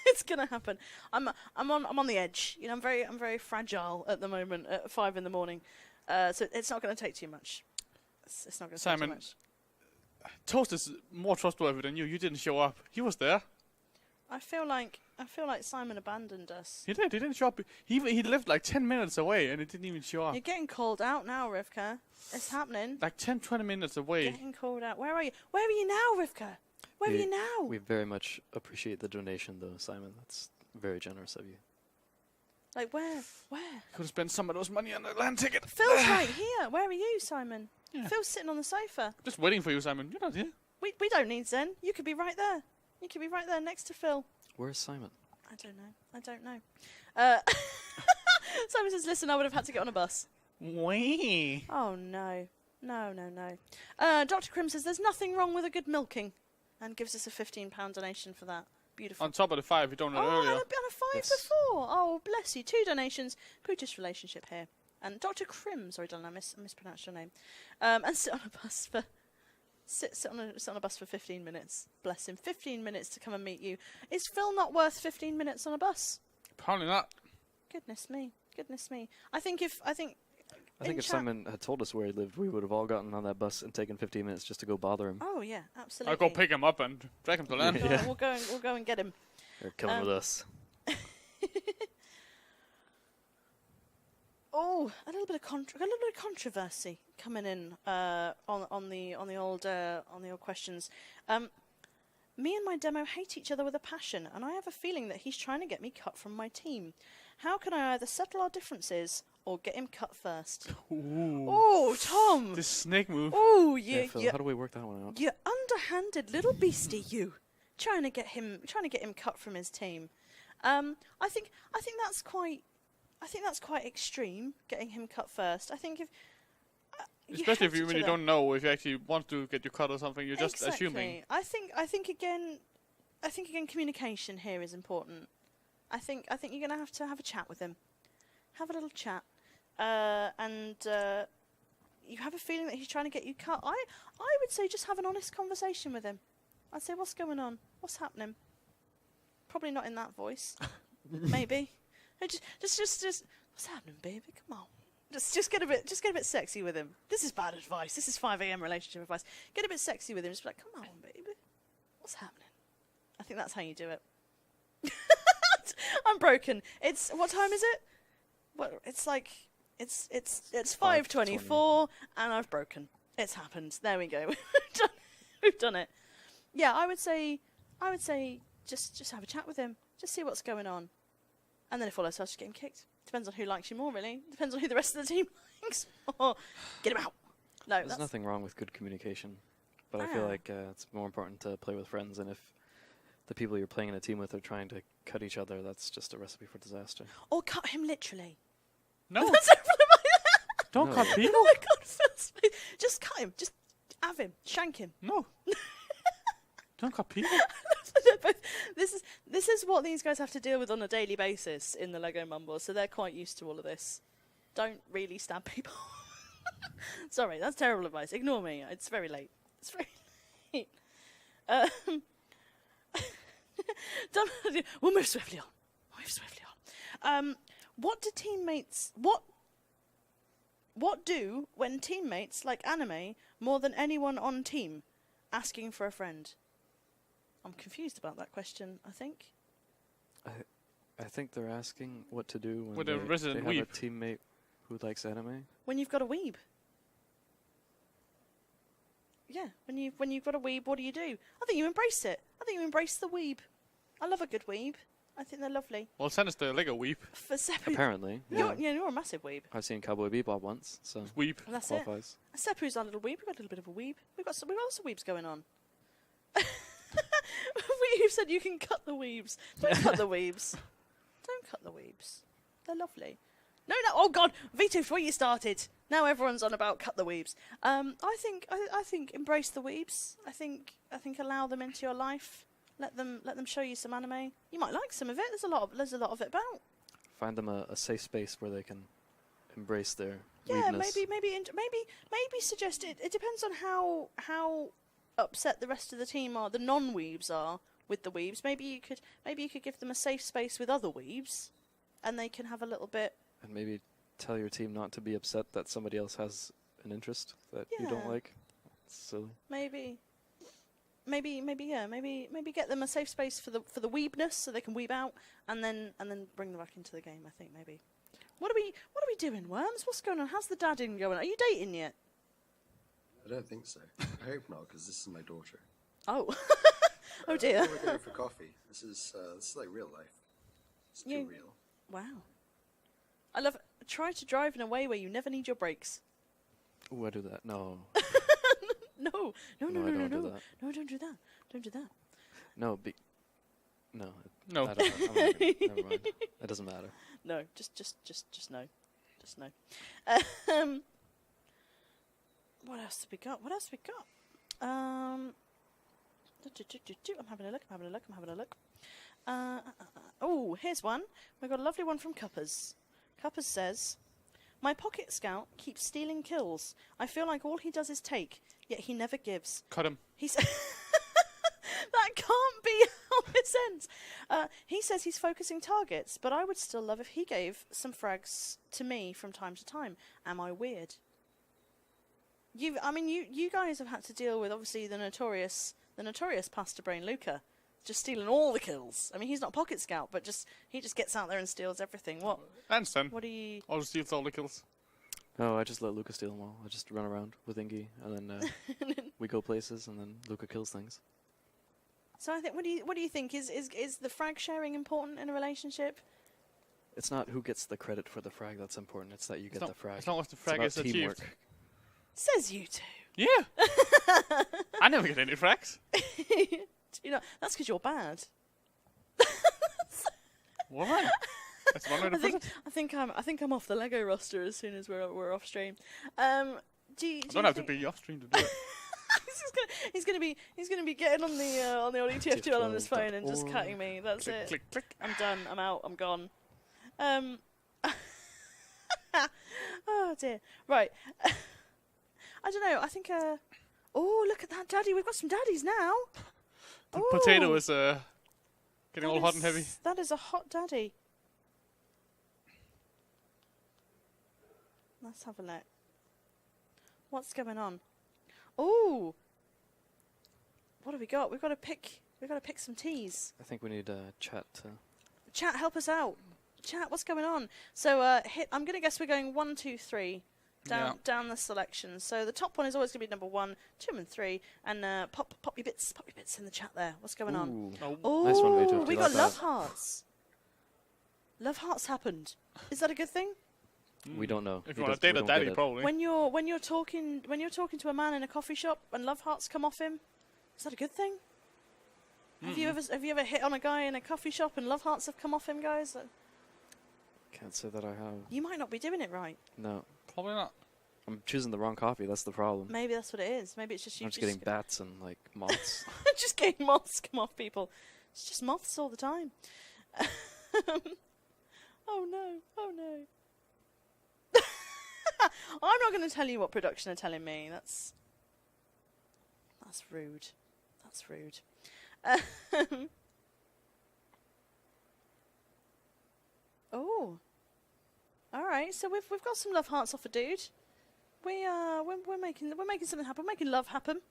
It's going to happen. I'm on the edge. You know, I'm very fragile at the moment at 5 in the morning. So it's not going to take too much. It's not going to take too Simon, much. Toast is more trustworthy than you. You didn't show up. He was there. I feel like Simon abandoned us. He did. He didn't show up. He lived like 10 minutes away and he didn't even show up. You're getting called out now, Rivka. It's happening. Like 10, 20 minutes away. Getting called out. Where are you? Where are you now, Rivka? Where are you now? We very much appreciate the donation, though, Simon. That's very generous of you. Like where? Could have spent some of those money on the land ticket. Phil's right here. Where are you, Simon? Yeah. Phil's sitting on the sofa. Just waiting for you, Simon. You're not here. We don't need Zen. You could be right there. You could be right there next to Phil. Where's Simon? I don't know. Simon says, "Listen, I would have had to get on a bus." Wee. Oh no. Dr. Krim says there's nothing wrong with a good milking, and gives us a £15 donation for that. Beautiful. On top of the 5 you donated earlier. On a 5 before. Oh, bless you. 2 donations. Brutish relationship here. And Dr. Krim, sorry, Dylan, I mispronounced your name. And sit on a bus for sit on a bus for 15 minutes. Bless him. 15 minutes to come and meet you. Is Phil not worth 15 minutes on a bus? Probably not. Goodness me. I think if Simon had told us where he lived, we would have all gotten on that bus and taken 15 minutes just to go bother him. Oh yeah, absolutely. I'll go pick him up and drag him to land. Yeah. We'll go and get him. They're coming with us. Oh, a little bit of controversy coming in on the old questions. Me and my demo hate each other with a passion, and I have a feeling that he's trying to get me cut from my team. How can I either settle our differences or get him cut first? Ooh. Oh, Tom! This snake move. Oh, Yeah, Phil, how do we work that one out? you underhanded little beastie, you trying to get him cut from his team. I think that's quite extreme, getting him cut first. I think if Especially if you when you don't know if you actually want to get your cut or something, you're just exactly. assuming. I think again communication here is important. I think you're gonna have to have a chat with him, have a little chat, and you have a feeling that he's trying to get you cut. I would say just have an honest conversation with him. I'd say, what's going on? What's happening? Probably not in that voice. Maybe. Just, what's happening, baby? Come on. Just get a bit sexy with him. This is bad advice. This is 5 a.m. relationship advice. Get a bit sexy with him. Just be like, come on, baby. What's happening? I think that's how you do it. I'm broken. What time is it? Well, it's 5:24 and I've broken. It's happened. There we go. We've done it. Yeah, I would say just have a chat with him. Just see what's going on. And then if all else, just get him kicked. Depends on who likes you more, really. Depends on who the rest of the team likes. Or get him out. No, There's nothing wrong with good communication, but I feel like it's more important to play with friends, and if the people you're playing in a team with are trying to cut each other, that's just a recipe for disaster. Or cut him literally. No. That's Don't cut people. Oh my God, Phil's face. Just cut him. Just have him. Shank him. No. Don't cut people. This is what these guys have to deal with on a daily basis in the Lego Mumble, so they're quite used to all of this. Don't really stab people. Sorry, that's terrible advice. Ignore me. It's very late. It's very late. We'll move swiftly on. What do teammates... What do when teammates like anime more than anyone on team asking for a friend? I'm confused about that question, I think. I think they're asking what to do when With they a resident have weeb. a teammate who likes anime. When you've got a weeb. Yeah, when you've got a weeb, what do? I think you embrace it. I think you embrace the weeb. I love a good weeb. I think they're lovely. Well, send us the Lego weep. For Seppu, Apparently, yeah. you're a massive weeb. I've seen Cowboy Bebop once, so Weep. And that's it. qualifies. Seppu's our little weeb. We've got a little bit of a weeb. We've got lots of weebs going on. We've said you can cut the weebs. Don't cut the weebs. Don't cut the weebs. They're lovely. No. Oh God, Vito, before you started. Now everyone's on about cut the weebs. I think embrace the weebs. I think allow them into your life. Let them show you some anime. You might like some of it. There's a lot of it about. Find them a safe space where they can embrace their Yeah, weebness. maybe suggest it. It depends on how upset the rest of the team are, the non-weebs are with the weebs. Maybe you could give them a safe space with other weebs, and they can have a little bit. And maybe tell your team not to be upset that somebody else has an interest that you don't Yeah. like. It's silly. Maybe get them a safe space for the weebness, so they can weeb out, and then bring them back into the game. I think maybe. What are we doing, Worms? What's going on? How's the dadding going? Are you dating yet? I don't think so. I hope not, because this is my daughter. Oh, oh dear. We're going for coffee. This is like real life. It's too real. Wow. I love it. Try to drive in a way where you never need your brakes. Ooh, I do that. No. No, I don't do that. No, don't do that. Don't do that. No, no. No. I don't, I'm not gonna, never mind. It doesn't matter. No, just no. Just no. What else have we got? I'm having a look. Oh, here's one. We've got a lovely one from Cuppers. Cuppers says, "My pocket scout keeps stealing kills. I feel like all he does is take, yet he never gives." Cut him. He said, "That can't be how this ends." He says he's focusing targets, but I would still love if he gave some frags to me from time to time. Am I weird? You guys have had to deal with obviously the notorious pasta brain Luca, just stealing all the kills. I mean, he's not pocket scout, but he just gets out there and steals everything. What? And Sen. What do you? I'll just steal all the kills. No, I just let Luca steal them all. I just run around with Ingy, and then we go places, and then Luca kills things. So I think, what do you think? Is the frag sharing important in a relationship? It's not who gets the credit for the frag that's important. It's that you get the frag. It's not what the It's frag about is achieved. teamwork. Says you two. Yeah. I never get any frags. You know, that's because you're bad. What? That's one way to put it. I think I'm off the Lego roster as soon as we're off stream. Do you don't have to be off stream to do it. He's gonna be getting on the old ETF on his phone and just cutting me. That's Click, it. click, click. I'm done. I'm out. I'm gone. Oh dear. Right. I don't know. I think. Oh, look at that, Daddy. We've got some daddies now. The Ooh. potato is getting all hot and heavy. That is a hot daddy. Let's have a look. What's going on? Oh, what have we got? We've got to pick some teas. I think we need chat to. Chat, help us out. Chat, what's going on? So I'm gonna guess we're going 1, 2, 3 down the selection. So the top one is always gonna be number 1, 2, and 3. And pop your bits in the chat there. What's going on? Ooh. Oh, Nice one, Vito. we got love hearts. Love hearts happened. Is that a good thing? We don't know. If you want to date a daddy, probably. When you're talking to a man in a coffee shop and love hearts come off him, is that a good thing? Have you ever hit on a guy in a coffee shop and love hearts have come off him, guys? Can't say that I have. You might not be doing it right. No. Probably not. I'm choosing the wrong coffee. That's the problem. Maybe that's what it is. Maybe it's just you. I'm just getting bats and like moths. just getting moths come off people. It's just moths all the time. Oh no! Oh no! I'm not going to tell you what production are telling me. That's rude. That's rude. Oh, all right. So we've got some love hearts off a dude. We're making something happen. We're making love happen.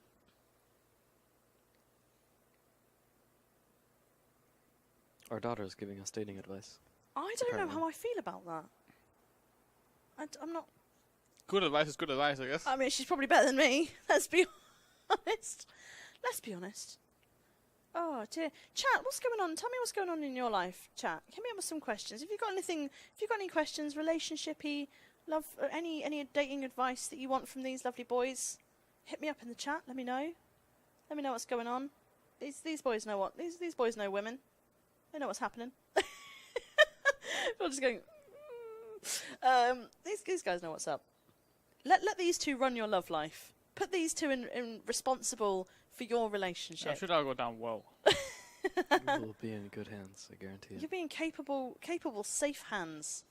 Our daughter is giving us dating advice. I don't know Apparently. how I feel about that. I'm not. Good advice is good advice, I guess. I mean, she's probably better than me. Let's be honest. Let's be honest. Oh dear, chat. What's going on? Tell me what's going on in your life, chat. Hit me up with some questions. If you've got anything, if you've got any questions, relationshipy, love, any dating advice that you want from these lovely boys, hit me up in the chat. Let me know. Let me know what's going on. These boys know what these boys know women. They know what's happening. I'm just going. These guys know what's up. Let these two run your love life. Put these two in responsible for your relationship. Yeah, should I go down well? You will be in good hands, I guarantee it. You're being capable, safe hands.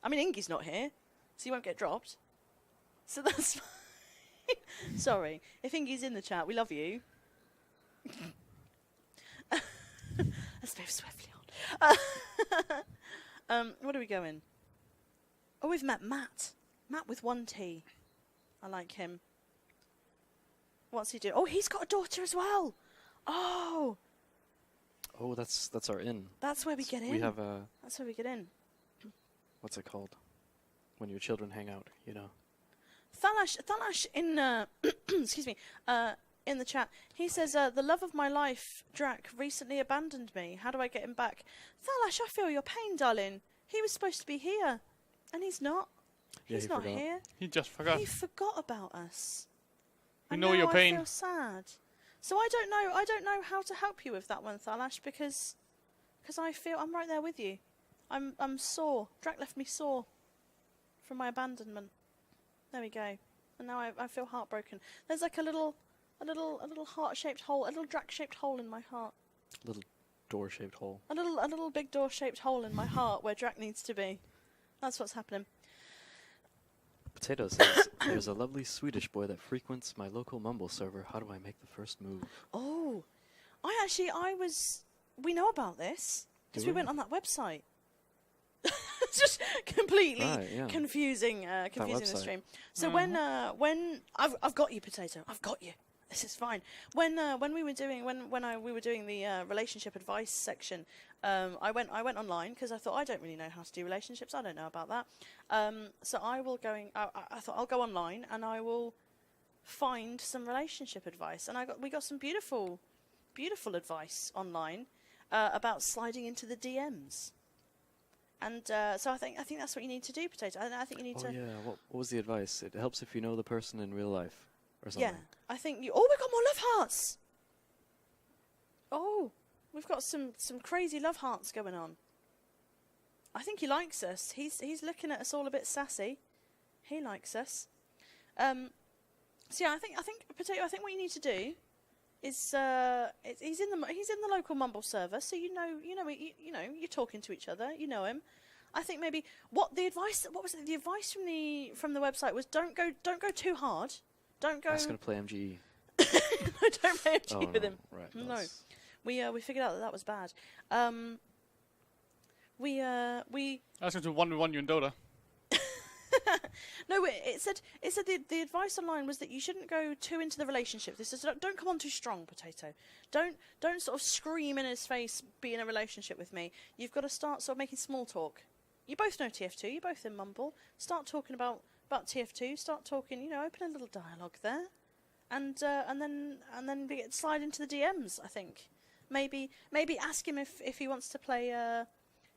I mean, Ingy's not here, so you won't get dropped. So that's fine. Sorry, if Ingy's in the chat, we love you. Let's move swiftly on. What are we going? Oh, we've met Matt. Matt with 1 T. I like him. What's he doing? Oh, he's got a daughter as well. Oh. Oh, that's our in. That's where we get in. We have a. That's where we get in. What's it called? When your children hang out, you know. Thalash in excuse me, in the chat, he says, the love of my life, Drac, recently abandoned me. How do I get him back? Thalash, I feel your pain, darling. He was supposed to be here, and he's not. Yeah, He's he not forgot. here. He just forgot. He forgot about us. We And know now your pain. I feel sad. So I don't know how to help you with that one, Thalash, because I feel I'm right there with you. I'm sore. Drac left me sore from my abandonment. There we go. And now I feel heartbroken. There's like a little heart-shaped hole, a little Drac-shaped hole in my heart. Little door-shaped hole. A little big door-shaped hole in my heart where Drac needs to be. That's what's happening. Potato says, there's a lovely Swedish boy that frequents my local Mumble server. How do I make the first move? Oh, we know about this because Do we we? went on that website. It's just completely Right, yeah. confusing the website. stream. So when I've got you, Potato, I've got you. This is fine. When we were doing the relationship advice section, I went online because I thought I don't really know how to do relationships. I don't know about that. So I thought I'll go online and I will find some relationship advice. And we got some beautiful advice online about sliding into the DMs. And so I think that's what you need to do, Potato. I think you need to. Oh yeah, what was the advice? It helps if you know the person in real life, or something. Yeah, I think you. Oh, we got more love hearts. Oh, we've got some crazy love hearts going on. I think he likes us. He's looking at us all a bit sassy. He likes us. So yeah, I think Potato. I think what you need to do is he's in the local Mumble server, so you're talking to each other. You know him. I think maybe what was it? The advice from the website was don't go too hard. Don't go. I was gonna play MGE. No, don't play MG with him. Right. No. that's- We figured out that was bad. We I was going to 1v1 you in Dota. No, it said the advice online was that you shouldn't go too into the relationship. This is don't come on too strong, Potato. Don't sort of scream in his face, be in a relationship with me. You've got to start sort of making small talk. You both know TF2. You're both in Mumble. Start talking about TF2. Start talking. Open a little dialogue there, and then slide into the DMs. I think maybe ask him if he wants to play.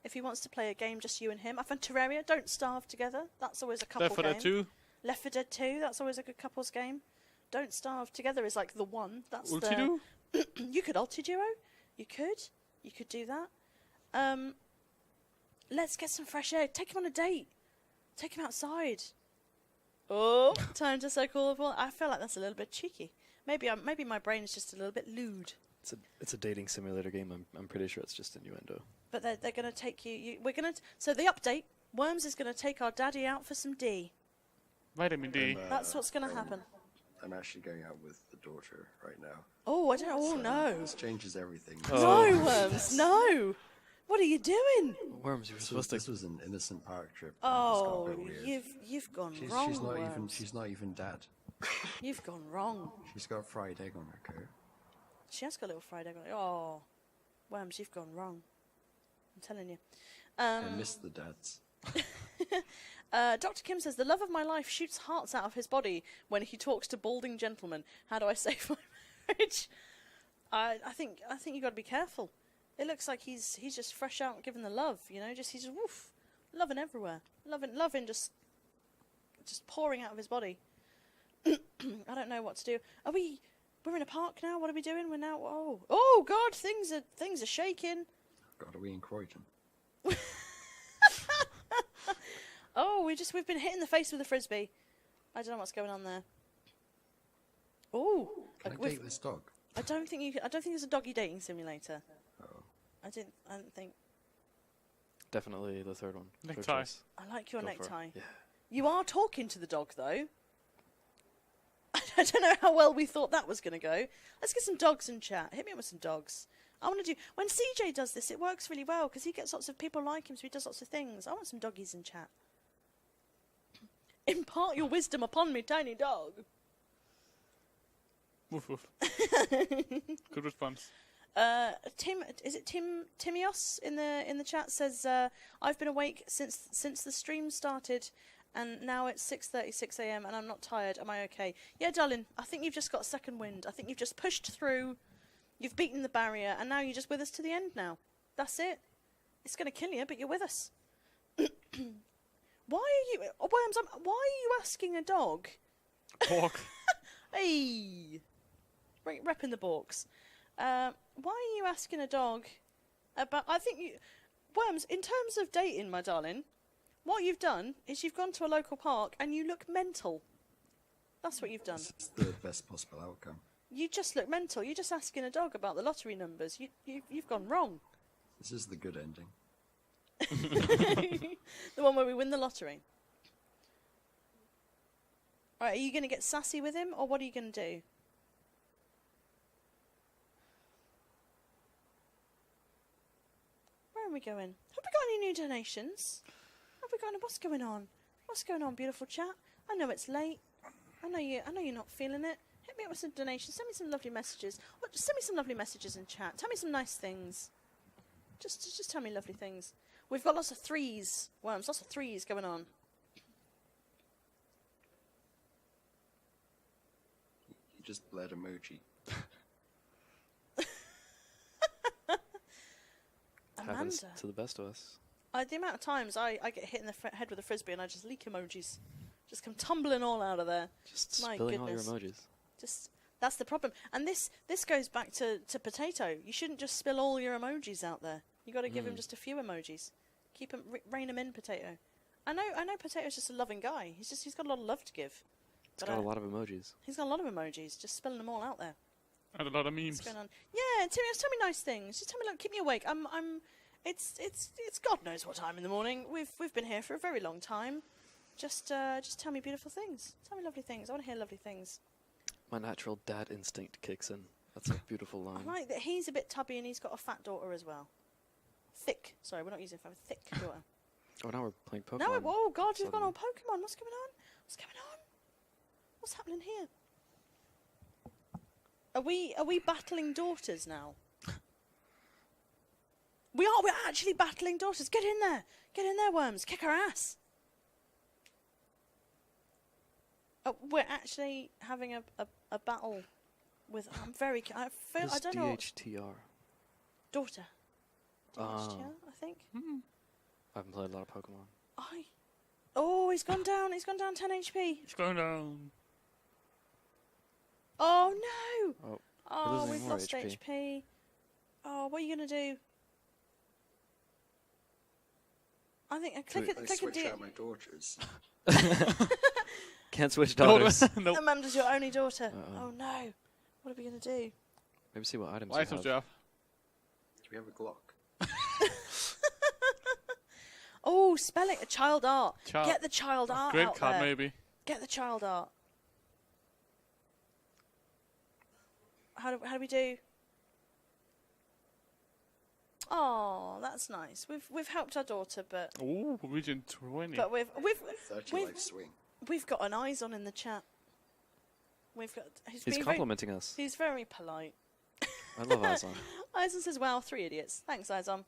If he wants to play a game, just you and him. I found Terraria, Don't Starve Together. That's always a couple game. Left 4 Dead 2. Left 4 Dead 2, that's always a good couples game. Don't Starve Together is like the one. That's Ulti-duo? You could Ulti-duo. You could do that. Let's get some fresh air. Take him on a date. Take him outside. Oh, time to so callable. I feel like that's a little bit cheeky. Maybe my brain is just a little bit lewd. It's a dating simulator game. I'm pretty sure it's just innuendo. But they're going to take you. So the update. Worms is going to take our daddy out for some D. Vitamin D. That's what's going to happen. I'm actually going out with the daughter right now. Oh, I don't know. Oh, no. This changes everything. No, Worms, no. What are you doing? Worms, you were supposed to. This was an innocent park trip. Oh, It's got a bit weird. you've gone wrong, Worms. She's not even dad. You've gone wrong. She's got a fried egg on her coat. She has got a little fried egg on it. Oh, Worms, you've gone wrong. I'm telling you. I miss the dads. Dr. Kim says, the love of my life shoots hearts out of his body when he talks to balding gentlemen. How do I save my marriage? I think you got to be careful. It looks like he's just fresh out giving the love, he's just woof, loving everywhere. Loving just pouring out of his body. I don't know what to do. We're in a park now. What are we doing? We're now. Oh God! Things are shaking. God, are we in Croydon? Oh, we've been hit in the face with a frisbee. I don't know what's going on there. Oh, Can I date this dog? I don't think it's a doggy dating simulator. Oh. I don't think. Definitely the third one. Third Necktie. choice. I like your Go for it. necktie. Yeah. You are talking to the dog though. I don't know how well we thought that was going to go. Let's get some dogs in chat. Hit me up with some dogs. I want to do... When CJ does this, it works really well because he gets lots of people like him, so he does lots of things. I want some doggies in chat. Impart your wisdom upon me, tiny dog. Woof woof. Good response. Timios in the chat says I've been awake since the stream started, and now it's 6:36 a.m. and I'm not tired. Am I okay? Yeah, darling. I think you've just got second wind. I think you've just pushed through. You've beaten the barrier, and now you're just with us to the end. Now, that's it. It's going to kill you, but you're with us. Why are you, Worms? Why are you asking a dog? Pork. Hey, repping the Borks. Why are you asking a dog about... I think you... Worms, in terms of dating, my darling, what you've done is you've gone to a local park and you look mental. That's what you've done. It's the best possible outcome. You just look mental. You're just asking a dog about the lottery numbers. You've gone wrong. This is the good ending. The one where we win the lottery. Alright, are you going to get sassy with him, or what are you going to do? Where are we going? Have we got any new donations? Have we got any... What's going on? What's going on, beautiful chat? I know it's late. I know you're not feeling it. Hit me up with some donations. Send me some lovely messages. Or just send me some lovely messages in chat. Tell me some nice things. Just tell me lovely things. We've got lots of threes, Worms. Lots of threes going on. You just bled emoji. Happens Amanda. to the best of us. The amount of times I get hit in the head with a frisbee and I just leak emojis. Just come tumbling all out of there. Just My spilling goodness. all your emojis. Just that's the problem. And this goes back to Potato. You shouldn't just spill all your emojis out there. You got to give him just a few emojis. Keep him, rein him in, Potato. I know Potato's just a loving guy. He's got a lot of love to give. It's got a lot of emojis. He's got a lot of emojis. Just spilling them all out there. And a lot of memes. What's going on? Yeah, tell me nice things. Just tell me, keep me awake. It's God knows what time in the morning. We've been here for a very long time. Just tell me beautiful things. Tell me lovely things. I want to hear lovely things. My natural dad instinct kicks in. That's a beautiful line. I like that he's a bit tubby and he's got a fat daughter as well. Thick. Sorry, we're not using fat. Thick daughter. Oh, now we're playing Pokemon. Now, oh God, we've gone Suddenly. on Pokemon. What's going on? What's going on? What's happening here? Are we battling daughters now? We are. We're actually battling daughters. Get in there. Get in there, Worms. Kick her ass. We're actually having a battle with. I'm very. I feel. I don't know. DHTR. Daughter. DHTR, I think. I haven't played a lot of Pokemon. Oh, he's gone down. He's gone down 10 HP. It's going down. Oh no. Oh, we've more lost HP. HP. Oh, what are you gonna do? I think click I a switch D. out my daughters. Can't switch daughters. Nope. Amanda's your only daughter. Oh no. What are we gonna do? Maybe see what items Why you is have. it Jeff? Do we have a Glock? Oh, spelling a child art. Child- Get the child art Great out card, there. maybe. Get the child art. How do we do? Oh, that's nice. We've helped our daughter, but Ooh, region 20. we've 30 life swing. we've got an eyes on in the chat. We've got. He's being complimenting us. He's very polite. I love Izon. Izon says, "Wow, 3 idiots." Thanks, Izon.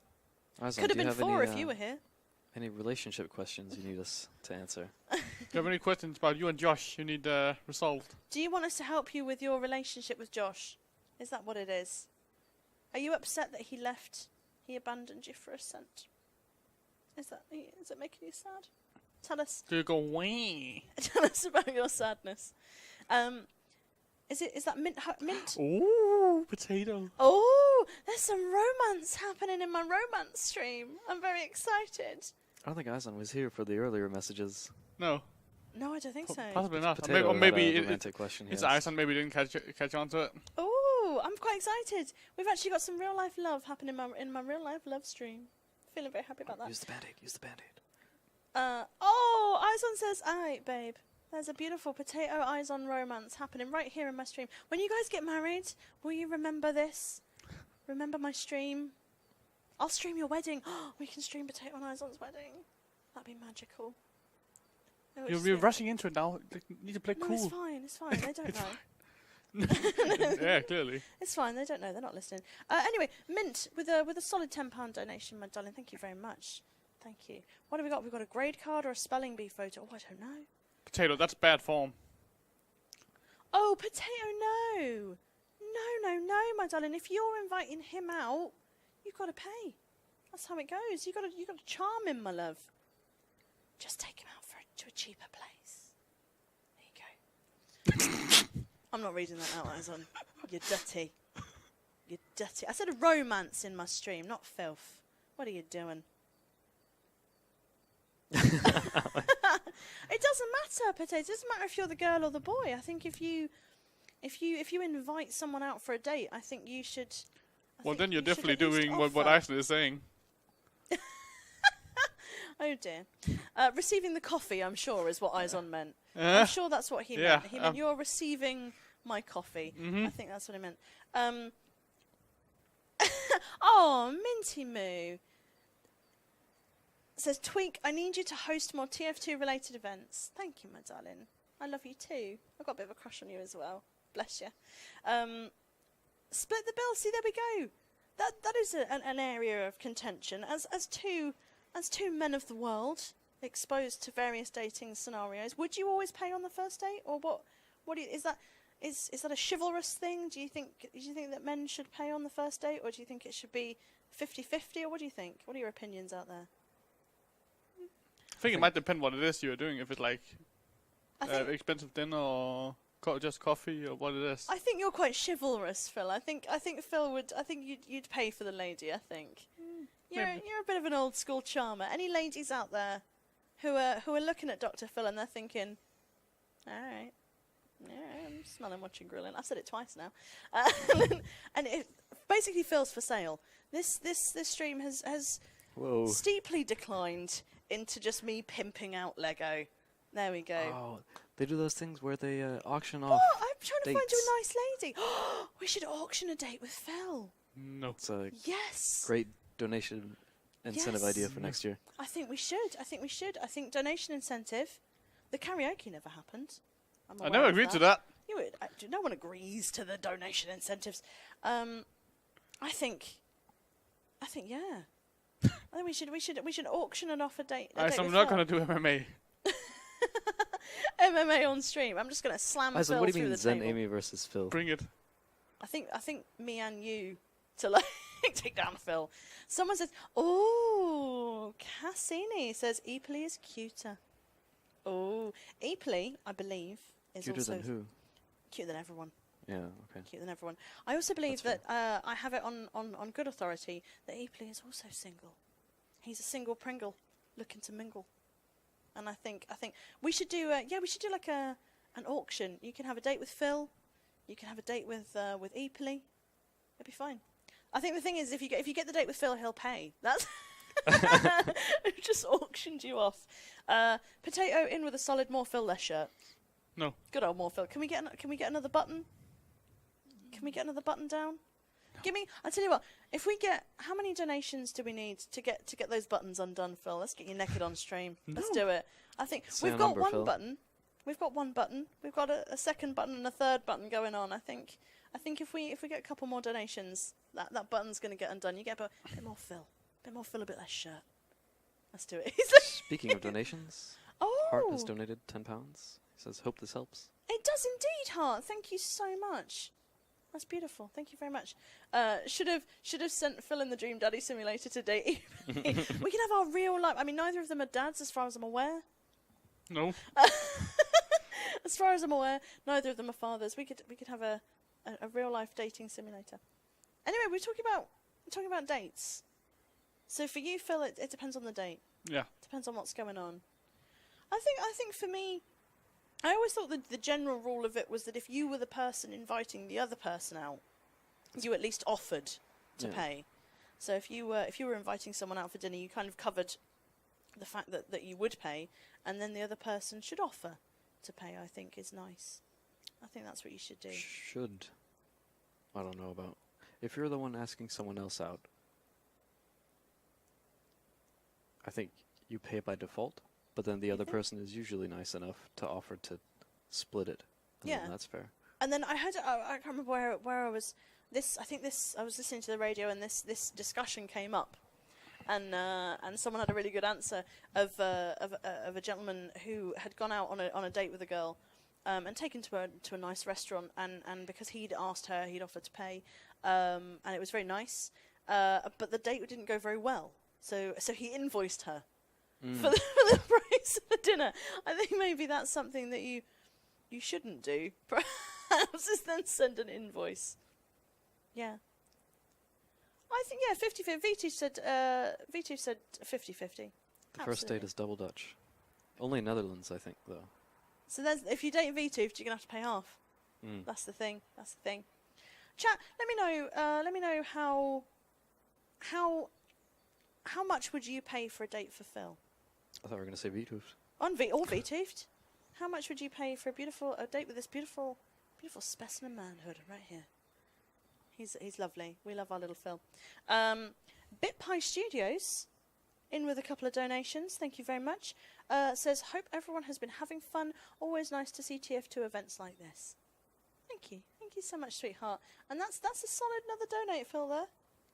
Izon, Could have do you been have 4 any, if you were here. Any relationship questions you need us to answer? If you have any questions about you and Josh, you need resolved. Do you want us to help you with your relationship with Josh? Is that what it is? Are you upset that he left? He abandoned you for a cent. Is it making you sad? Tell us. Do you go wee? Tell us about your sadness. Is that mint? Ooh, potato. Oh, there's some romance happening in my romance stream. I'm very excited. I don't think Izon was here for the earlier messages. No, No, I don't think so. possibly not. Potato Or maybe had a it, romantic question. it's yes. Iceland. Maybe didn't catch on to it. Oh, I'm quite excited. We've actually got some real life love happening in my real life love stream. Feeling very happy about that. Use the band-aid. Use the band-aid. Izon says, "Aight, babe. There's a beautiful potato Izon romance happening right here in my stream. When you guys get married, will you remember this? Remember my stream? I'll stream your wedding. We can stream potato on Izon's wedding. That'd be magical." Oh, You're rushing into it now. You need to play No, cool. it's fine. It's fine. They don't know. Yeah, clearly. It's fine. They don't know. They're not listening. Anyway, Mint with a solid £10 donation, my darling. Thank you very much. Thank you. What have we got? We've got a grade card or a spelling bee photo. Oh, I don't know. Potato, that's bad form. Oh, potato, no, no, my darling. If you're inviting him out, you've got to pay. That's how it goes. You got to charm him, my love. Just take him out to a cheaper place. There you go. I'm not reading that out, Azon. You're dirty. You're dirty. I said a romance in my stream, not filth. What are you doing? It doesn't matter, Potato. It doesn't matter if you're the girl or the boy. I think if you invite someone out for a date, I think you should. Well, then you're you should definitely at least doing what offer. Iceland is saying. Oh dear. Receiving the coffee, I'm sure, is what Izon meant. Uh, I'm sure that's what he yeah, meant. He meant you're receiving my coffee. I think that's what he meant. Oh, Minty Moo. Says, Tweak, I need you to host more TF2 related events. Thank you, my darling. I love you too. I've got a bit of a crush on you as well. Bless you. Split the bill. See, there we go. That is an area of contention. As two men of the world exposed to various dating scenarios, would you always pay on the first date, or what? Is that a chivalrous thing? Do you think that men should pay on the first date, or do you think it should be 50-50, or what do you think? What are your opinions out there? I think it might depend what it is you're doing. If it's like I think expensive dinner or just coffee or what it is. I think you're quite chivalrous, Phil. I think Phil would. I think you'd pay for the lady. I think you're a bit of an old school charmer. Any ladies out there who are looking at Dr. Phil and they're thinking, all right, I'm smelling what you're grilling. I've said it twice now, and it basically Phil's for sale. This stream has Whoa. steeply declined into just me pimping out Lego. There we go. Oh, they do those things where they auction off. Oh, I'm trying to find you dates. a nice lady. We should auction a date with Phil. No. It's a Yes. great donation incentive Yes. idea for next year. I think we should. I think donation incentive. The karaoke never happened. I'm I aware never of agreed to that. You would. No one agrees to the donation incentives. I think yeah. I think we should auction and offer date. I'm not gonna do MMA. MMA on stream. I'm just gonna slam So Phil what do through you mean the Zen table. Amy versus Phil? Bring it. I think me and you to like take down Phil. Someone says, "Oh, Cassini says Epley is cuter." Oh, Epley, I believe, is Cuter also than who? cuter than everyone. Yeah, okay. Cuter than everyone. I also believe That's that I have it on good authority that Epley is also single. He's a single Pringle looking to mingle. And I think we should do like an auction. You can have a date with Phil. You can have a date with Epley. It'd be fine. I think the thing is, if you get the date with Phil, he'll pay. That's just auctioned you off. Potato in with a solid more Phil less shirt. No. Good old more Phil. Can we get another button? Can we get another button down? No. Give me. I'll tell you what. If we get, how many donations do we need to get those buttons undone, Phil? Let's get you naked on stream. Let's do it. I think Say we've a got number, one Phil. button. We've got one button. We've got a second button and a third button going on. I think if we get a couple more donations, that button's going to get undone. You get a bit more Phil, a bit less shirt. Let's do it. Speaking of donations, Oh, Hart has donated £10. He says, hope this helps. it does indeed, Hart. Thank you so much. That's beautiful. Thank you very much. Should have sent Phil in the Dream Daddy Simulator to date. We can have our real life. I mean, neither of them are dads, as far as I'm aware. No. As far as I'm aware, neither of them are fathers. We could have a real life dating simulator. Anyway, we're talking about dates. So for you, Phil, it depends on the date. Yeah. Depends on what's going on. I think for me, I always thought that the general rule of it was that if you were the person inviting the other person out, you at least offered to pay. So if you were inviting someone out for dinner, you kind of covered the fact that you would pay, and then the other person should offer to pay. I think is nice. I think that's what you should do. Should. I don't know about. If you're the one asking someone else out, I think you pay by default, but then the other think? person is usually nice enough to offer to split it. And Yeah. then that's fair. And then I heard, I can't remember where I was. I was listening to the radio, and this discussion came up, and someone had a really good answer of a gentleman who had gone out on a date with a girl, and taken to a nice restaurant, and because he'd asked her, he'd offered to pay, and it was very nice, but the date didn't go very well, so he invoiced her for the price of the dinner. I think maybe that's something that you shouldn't do. Perhaps is then send an invoice. Yeah. I think 50-50. V2 said 50-50. The first date is double Dutch. Only Netherlands, I think, though. So if you date V2, you're gonna have to pay half. That's the thing. Chat. Let me know how much would you pay for a date for Phil? I thought we were going to say Beethoven. On V2. How much would you pay for a date with this beautiful specimen manhood right here? He's lovely. We love our little Phil. BitPie Studios, in with a couple of donations. Thank you very much. Says, hope everyone has been having fun. Always nice to see TF2 events like this. Thank you. Thank you so much, sweetheart. And that's a solid another donate, Phil, there.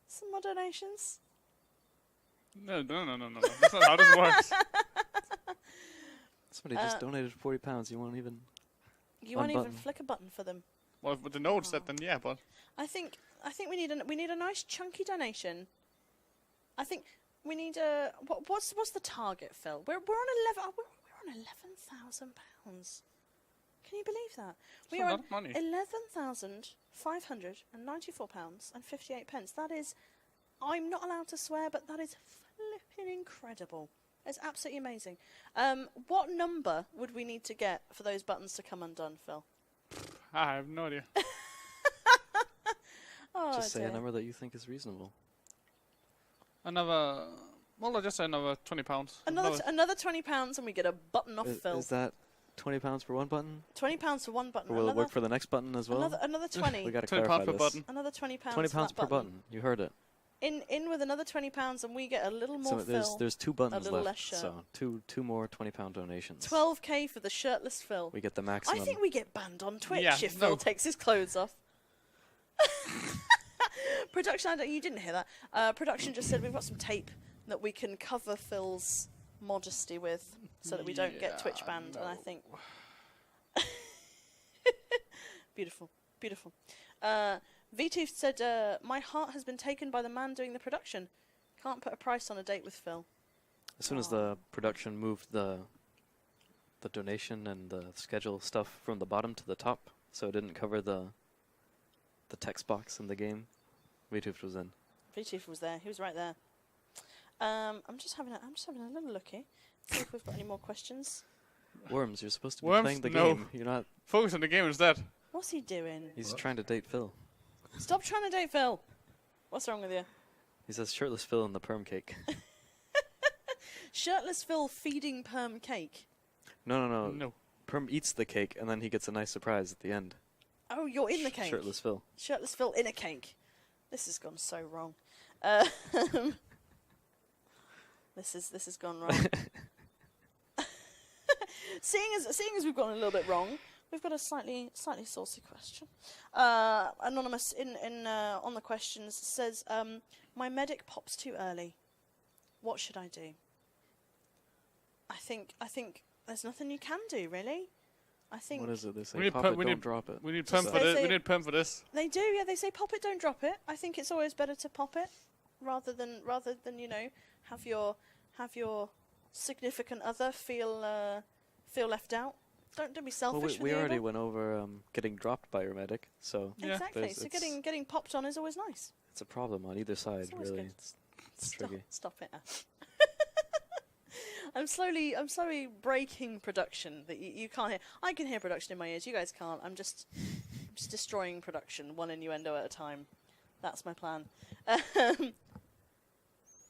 Some more donations. No. That's not how this works. Somebody just donated £40. You won't even... You won't even Unbutton. flick a button for them. Well, with the notes that, then yeah, but I think we need a nice chunky donation. I think we need a what's the target, Phil? We're on £11,000. Can you believe that? We a are lot on of money. £11,594.58. That is, I'm not allowed to swear, but that is flipping incredible. It's absolutely amazing. What number would we need to get for those buttons to come undone, Phil? I have no idea. Oh, Just say dear. a number that you think is reasonable. I'll just say another £20. Another £20, and we get a button off Phil. Is that £20 for one button? £20 for one button. Or will it work for the next button as well? Another 20. We got to £20 clarify per this. button. Another £20. £20 per button. You heard it. in with another £20, and we get a little more So Phil. there's 2 buttons little less left. shirt. So two more £20 donations. 12k for the shirtless Phil. We get the maximum. I think we get banned on Twitch Yeah, if no. Phil takes his clothes off. Production, you didn't hear that. Production just said we've got some tape that we can cover Phil's modesty with, so that we don't get Twitch banned. And I think beautiful, beautiful. V2 said, "My heart has been taken by the man doing the production. Can't put a price on a date with Phil." As soon as the production moved the donation and the schedule stuff from the bottom to the top, so it didn't cover the text box in the game, V2 was in. V2 was there. He was right there. I'm just having a little looky. See if we've got any more questions. Worms, you're supposed to be Worms? playing the No. game. You're not. Focus on the game instead. What's he doing? He's trying to date Phil. Stop trying to date Phil. What's wrong with you? He says shirtless Phil in the perm cake. Shirtless Phil feeding perm cake. No. No. Perm eats the cake and then he gets a nice surprise at the end. Oh, you're in the cake. Shirtless Phil. Shirtless Phil in a cake. This has gone so wrong. This has gone wrong. seeing as we've gone a little bit wrong, we've got a slightly saucy question. Anonymous on the questions says, "My medic pops too early. What should I do?" I think there's nothing you can do, really. I think What is it? They say We need pop per- it, we don't need- drop it. We need Just perm for they this. say- We need perm for this. they do. Yeah, they say pop it, don't drop it. I think it's always better to pop it rather than have your significant other feel left out. Don't be selfish. Well, with we the already other. went over getting dropped by your medic, so Yeah. Exactly. There's- So it's- getting popped on is always nice. it's a problem on either side, always really. good. It's tricky. Stop it. I'm slowly breaking production that you can't hear. I can hear production in my ears. You guys can't. I'm just destroying production, one innuendo at a time. That's my plan.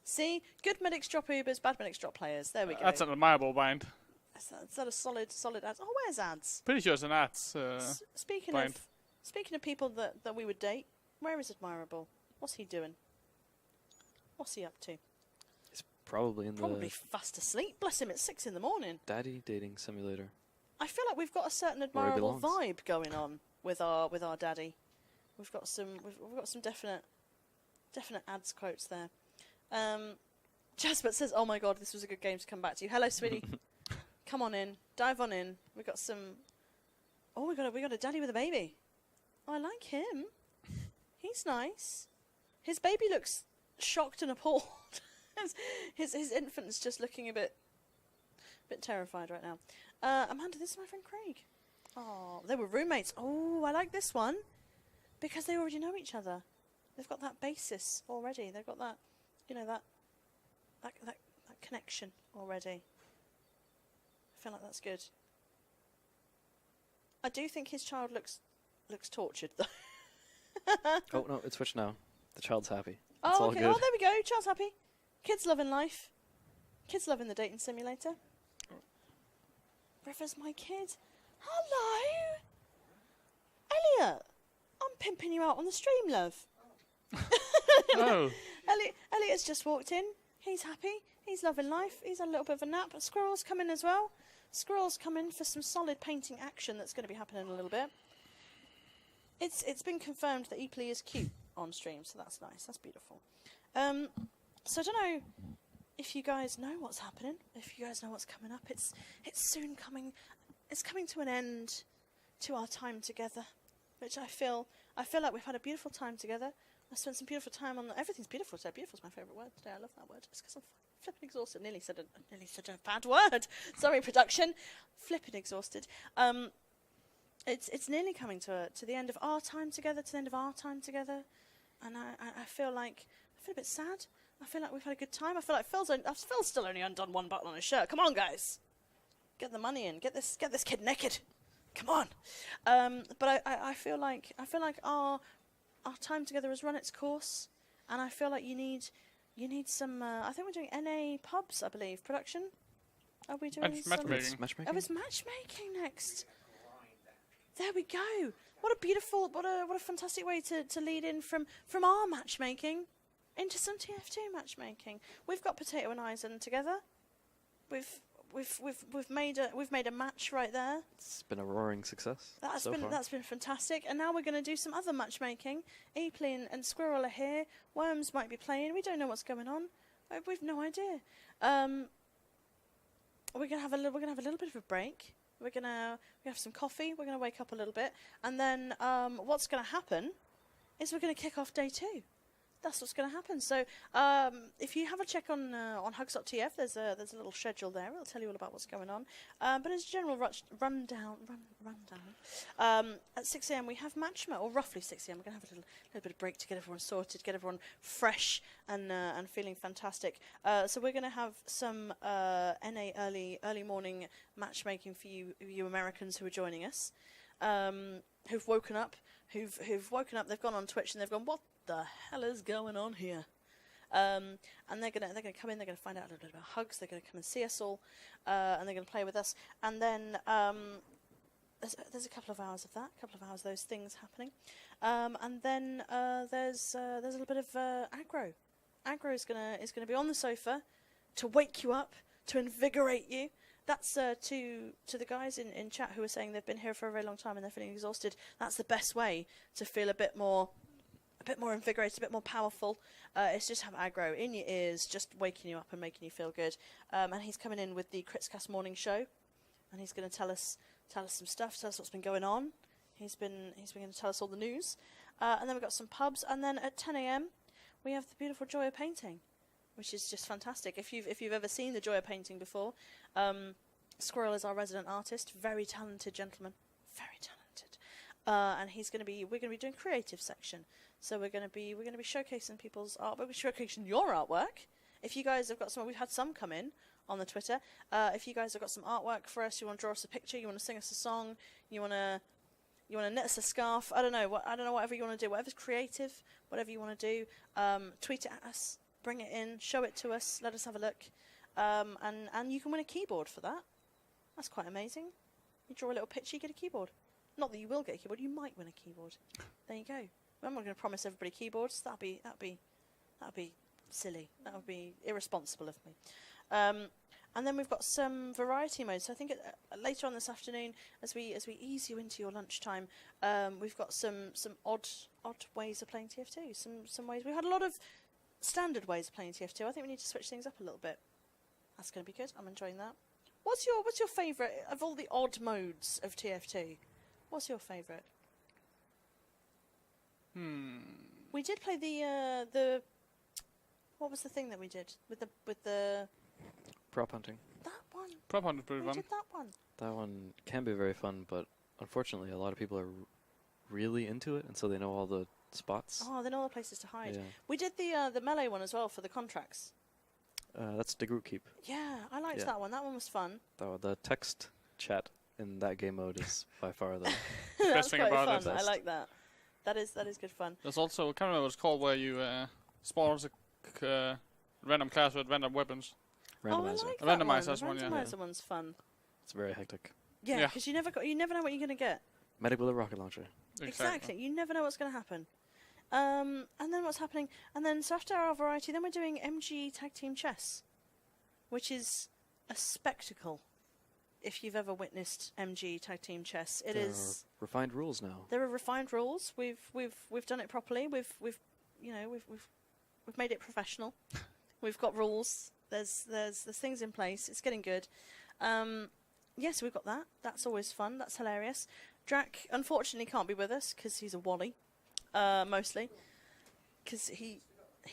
See, good medics drop Ubers, bad medics drop players. There we go. That's an admirable bind. Is that a solid ads? Oh, where's ads? Pretty sure it's an ads. Speaking bind. of people that we would date, where is Admirable? What's he doing? What's he up to? It's probably in Probably the fast asleep. Bless him. It's 6 a.m. daddy dating simulator. I feel like we've got a certain Where he admirable belongs. vibe going on with our daddy. We've got some definite ads quotes there. Jasper says, "Oh my God, this was a good game to come back to." Hello, sweetie. Come on in, dive on in. We got some. Oh, we got a daddy with a baby. I like him. He's nice. His baby looks shocked and appalled. his infant's just looking a bit terrified right now. Amanda, this is my friend Craig. Oh, they were roommates. Oh, I like this one because they already know each other. They've got that basis already. They've got that, that connection already. I feel like that's good. I do think his child looks tortured though. Oh no, it switched now. The child's happy. It's Oh, all okay. good. Oh, there we go. Child's happy. Kids loving life. Kids loving the dating simulator. River's my kid. Hello, Elliot. I'm pimping you out on the stream, love. Oh. Elliot's just walked in. He's happy. He's loving life. He's had a little bit of a nap. Squirrel's coming as well. Squirrel's coming for some solid painting action that's going to be happening in a little bit. It's been confirmed that Epley is cute on stream, so that's nice. That's beautiful. So I don't know if you guys know what's happening. If you guys know what's coming up, it's soon coming. It's coming to an end to our time together, which I feel like we've had a beautiful time together. I spent some beautiful time on everything's beautiful today. Beautiful is my favourite word today. I love that word. It's because I'm flipping exhausted. Nearly said a bad word. Sorry, production. Flipping exhausted. It's nearly coming to the end of our time together. To the end of our time together, and I feel a bit sad. I feel like we've had a good time. I feel like Phil's still only undone one button on his shirt. Come on, guys, get the money in. Get this kid naked. Come on. But I feel like our time together has run its course, and I feel like you need some. I think we're doing NA pubs, I believe. Production. Are we doing some matchmaking. It's matchmaking. Oh, it's matchmaking next. There we go. What a beautiful, what a fantastic way to lead in from our matchmaking into some TF2 matchmaking. We've got Potato and Eisen together. We've made a match right there. It's been a roaring success. That's so far. been fantastic. And now we're going to do some other matchmaking. Epley and Squirrel are here. Worms might be playing. We don't know what's going on. We've no idea. We're gonna have a little bit of a break. We have some coffee. We're gonna wake up a little bit, and then what's gonna happen is we're gonna kick off day 2. That's what's going to happen. So if you have a check on Hugs.tf, there's a little schedule there. It'll tell you all about what's going on. But as a general rundown, at 6 a.m. we have matchma, or roughly 6 a.m. We're going to have a little bit of break to get everyone sorted, get everyone fresh and feeling fantastic. So we're going to have some NA early morning matchmaking for you Americans who are joining us, who've woken up. Who've woken up, they've gone on Twitch and they've gone, what the hell is going on here? And they're gonna come in, they're gonna find out a little bit about Hugs, they're gonna come and see us all, and they're gonna play with us. And then there's a couple of hours of that, a couple of hours of those things happening. And then there's a little bit of aggro. Aggro is gonna be on the sofa to wake you up, to invigorate you. That's to the guys in chat who are saying they've been here for a very long time and they're feeling exhausted. That's the best way to feel a bit more invigorated, a bit more powerful. It's just have aggro in your ears, just waking you up and making you feel good. And he's coming in with the Critscast morning show, and he's going to tell us some stuff, tell us what's been going on. He's been going to tell us all the news. And then we've got some pubs, and then at 10 a.m. we have the beautiful Joy of Painting, which is just fantastic. If you've ever seen the Joy of Painting before, Squirrel is our resident artist, very talented gentleman, very talented, and we're going to be doing creative section. So we're going to be showcasing people's art, but we're showcasing your artwork. If you guys have got some, we've had some come in on the Twitter. If you guys have got some artwork for us, you want to draw us a picture, you want to sing us a song, you want to knit us a scarf. I don't know, whatever you want to do, whatever's creative, whatever you want to do. Tweet it at us. Bring it in, show it to us, let us have a look, and you can win a keyboard for that. That's quite amazing. You draw a little picture, you get a keyboard. Not that you will get a keyboard, you might win a keyboard. There you go. I'm not going to promise everybody keyboards. That'd be silly. That would be irresponsible of me. And then we've got some variety modes. So I think later on this afternoon, as we ease you into your lunchtime, we've got some odd ways of playing TF2. Some ways we've had a lot of standard ways of playing TF2. I think we need to switch things up a little bit. That's going to be good. I'm enjoying that. What's your favourite of all the odd modes of TF2? What's your favourite? We did play the what was the thing that we did with the Prop hunting. that one? Prop hunt is pretty We fun. did that one. That one can be very fun, but unfortunately a lot of people are really into it, and so they know all the spots. Oh, they know all the places to hide. Yeah. We did the melee one as well for the contracts. That's the group keep. Yeah, I liked Yeah. that one. That one was fun. The text chat in that game mode is by far the That's thing quite about fun. it. I like that. That is good fun. There's also, I can't remember what it's called, where you spawn a random class with random weapons. Oh, I randomizer. like that Randomizer one. one, yeah. Randomizer one's fun. It's very hectic. Yeah, Yeah. because you never know what you're going to get. Medic with a rocket launcher. Exactly. You never know what's going to happen. And then what's happening? And then so after our variety, then we're doing MG Tag Team Chess, which is a spectacle. If you've ever witnessed MG Tag Team Chess, it There is. are refined rules now. There are refined rules. We've done it properly. We've made it professional. We've got rules. There's things in place. It's getting good. Yes, we've got that. That's always fun. That's hilarious. Drac unfortunately can't be with us because he's a wally, mostly, because he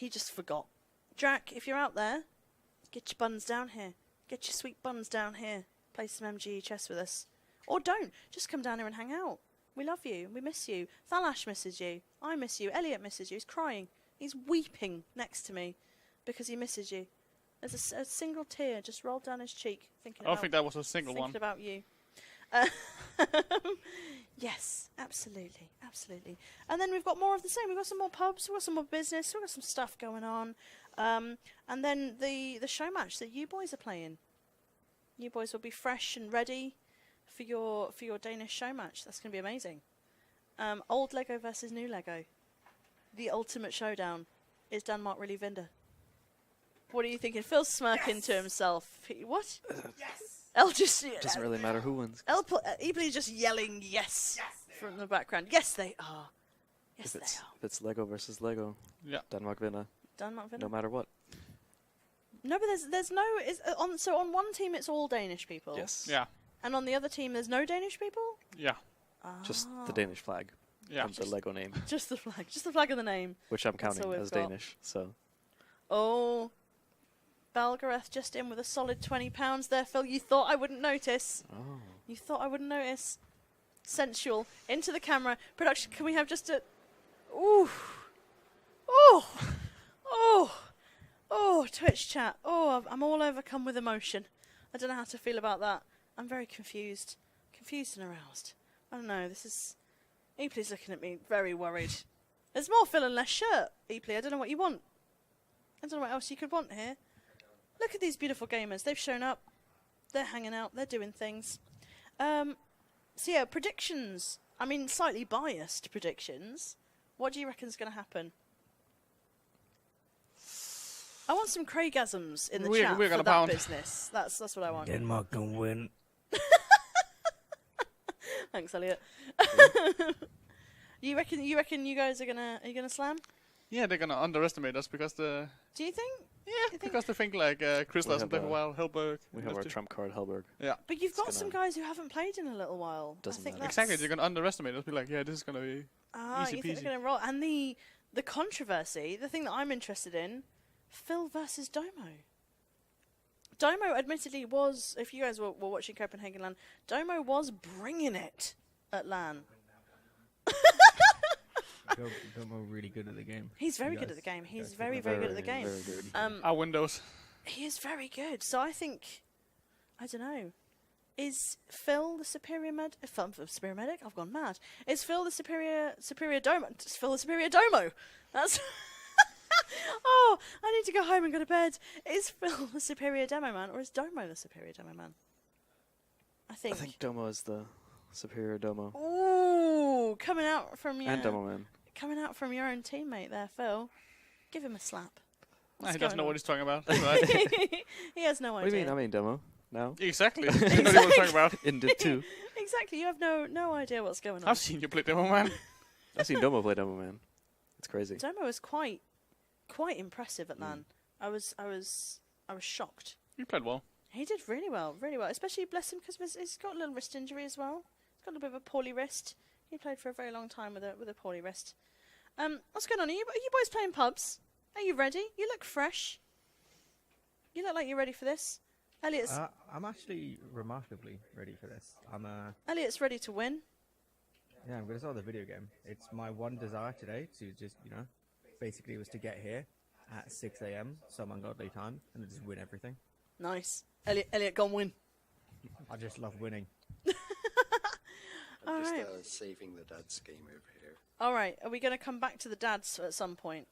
just forgot. Drac, if you're out there, get your buns down here. Get your sweet buns down here. Play some MG chess with us. Or don't. Just come down here and hang out. We love you. We miss you. Thalash misses you. I miss you. Elliot misses you. He's crying. He's weeping next to me because he misses you. There's a single tear just rolled down his cheek. I don't think that was a single thinking one. about you. Yes, absolutely. And then we've got more of the same. We've got some more pubs. We've got some more business. We've got some stuff going on. And then the show match that you boys are playing. You boys will be fresh and ready for your Danish show match. That's going to be amazing. Old Lego versus new Lego. The ultimate showdown. Is Denmark really Vinder? What are you thinking? Phil's smirking to himself. What? Yes. El just... Doesn't really matter who wins. Ebley's just yelling yes from the background. Yes, they are. Yes, If they are. it's Lego versus Lego, Yeah. Denmark vinner, Denmark Vinder? no matter what. No, but there's no... So on one team, it's all Danish people. Yes. Yeah. And on the other team, there's no Danish people? Yeah. Just the Danish flag Yeah. and the Lego name, Just the flag. Just the flag and the name. which I'm That's all counting we've as got. Danish. So Oh... Balgareth just in with a solid £20 there, Phil. You thought I wouldn't notice. You thought I wouldn't notice. Sensual. Into the camera. Production, can we have just a... Ooh. Oh. Oh. Oh, Twitch chat. Oh, I'm all overcome with emotion. I don't know how to feel about that. I'm very confused. Confused and aroused. I don't know, this is... Epley's looking at me very worried. There's more Phil and less shirt, Epley. I don't know what you want. I don't know what else you could want here. Look at these beautiful gamers. They've shown up. They're hanging out. They're doing things. So yeah, predictions. I mean, slightly biased predictions. What do you reckon's going to happen? I want some Craigasms in the chat we're for gonna that pound. business. That's what I want. Denmark can win. Thanks, Elliot. You reckon you guys are gonna slam? Yeah, they're gonna underestimate us because the Do you think? yeah because they think like Chris We hasn't played for a have, while. Hellberg. we have our trump card, Hellberg. Yeah. But you've got It's some gonna- guys who haven't played in a little while. Doesn't I think matter. that's... Exactly. They're gonna underestimate us. Be like, yeah, this is gonna be. Easy You think peasy. they're going to roll? And the controversy, the thing that I'm interested in, Phil versus Domo. Domo, admittedly, was, if you guys were watching Copenhagen LAN, Domo was bringing it at LAN. Domo really good at the game. He's very You good guys- at the game. you He's guys very, think very good at the game. Very good. Our Windows. He is very good. So I think, I don't know, is Phil the superior superior medic? I've gone mad. Is Phil the superior Domo? Is Phil the superior Domo? That's... Oh, I need to go home and go to bed. Is Phil the superior demo man, or is Domo the superior demo man? I I think. think Domo is the superior Domo. Ooh, coming out from your And Domo Man. coming out from your own teammate there, Phil. Give him a slap. What's He doesn't know going what he's talking about. Right. He has no What do you idea. mean? I mean Domo. Now? Exactly. You know what he's talking about. In Div 2. Exactly. You have no idea what's going on. I've seen you play Demo Man. I've seen Domo play Domo Man. It's crazy. Domo was quite impressive at LAN. I was shocked. You played well. He did really well, especially bless him because he's got a little wrist injury as well. He's got a bit of a poorly wrist. He played for a very long time with a poorly wrist. What's going on? Are you boys playing pubs? Are you ready? You look fresh. You look like you're ready for this. Elliot's I'm actually remarkably ready for this. Elliot's ready to win. Yeah, I'm gonna start the video game. It's my one desire today to just, basically was to get here at 6 a.m. some ungodly time and just win everything. Nice. Elliot, go and win. I just love winning. I'm just Alright. saving the dad's game over here. All right. Are we going to come back to the dads at some point?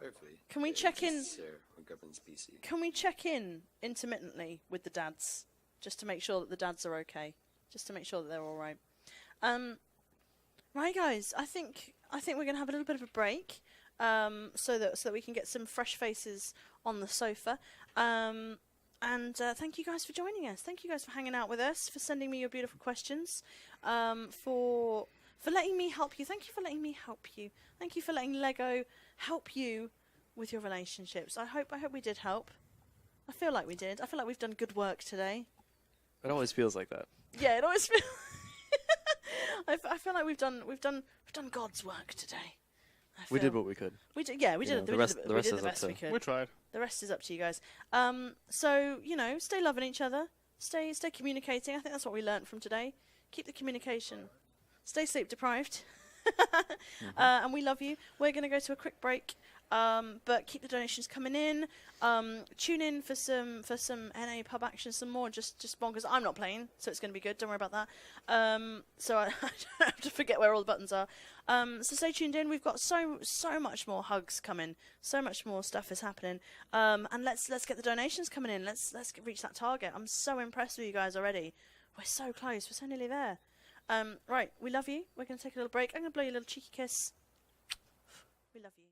Hopefully. Can we It check in? exists here on Governance PC. Can we check in intermittently with the dads, just to make sure that the dads are okay, just to make sure that they're all right? Right, guys. I think we're gonna have a little bit of a break, so that we can get some fresh faces on the sofa. And thank you guys for joining us. Thank you guys for hanging out with us, for sending me your beautiful questions, for letting me help you. Thank you for letting me help you. Thank you for letting Lego help you with your relationships. I hope we did help. I feel like we did. I feel like we've done good work today. It always feels like that. Yeah, it always feels. I feel like we've done God's work today. We did what we could. We did. Yeah, we You did. know, We the did rest- the the rest we did is the up best to- we could. We tried. The rest is up to you guys. So stay loving each other. Stay communicating. I think that's what we learnt from today. Keep the communication. Stay sleep deprived. And we love you. We're going to go to a quick break. But keep the donations coming in. Tune in for some NA pub action, some more just bonkers. I'm not playing, so it's going to be good. Don't worry about that. So I don't have to forget where all the buttons are. So stay tuned in. We've got so much more hugs coming. So much more stuff is happening. And let's get the donations coming in. Let's reach that target. I'm so impressed with you guys already. We're so close. We're so nearly there. Right, we love you. We're going to take a little break. I'm going to blow you a little cheeky kiss. We love you.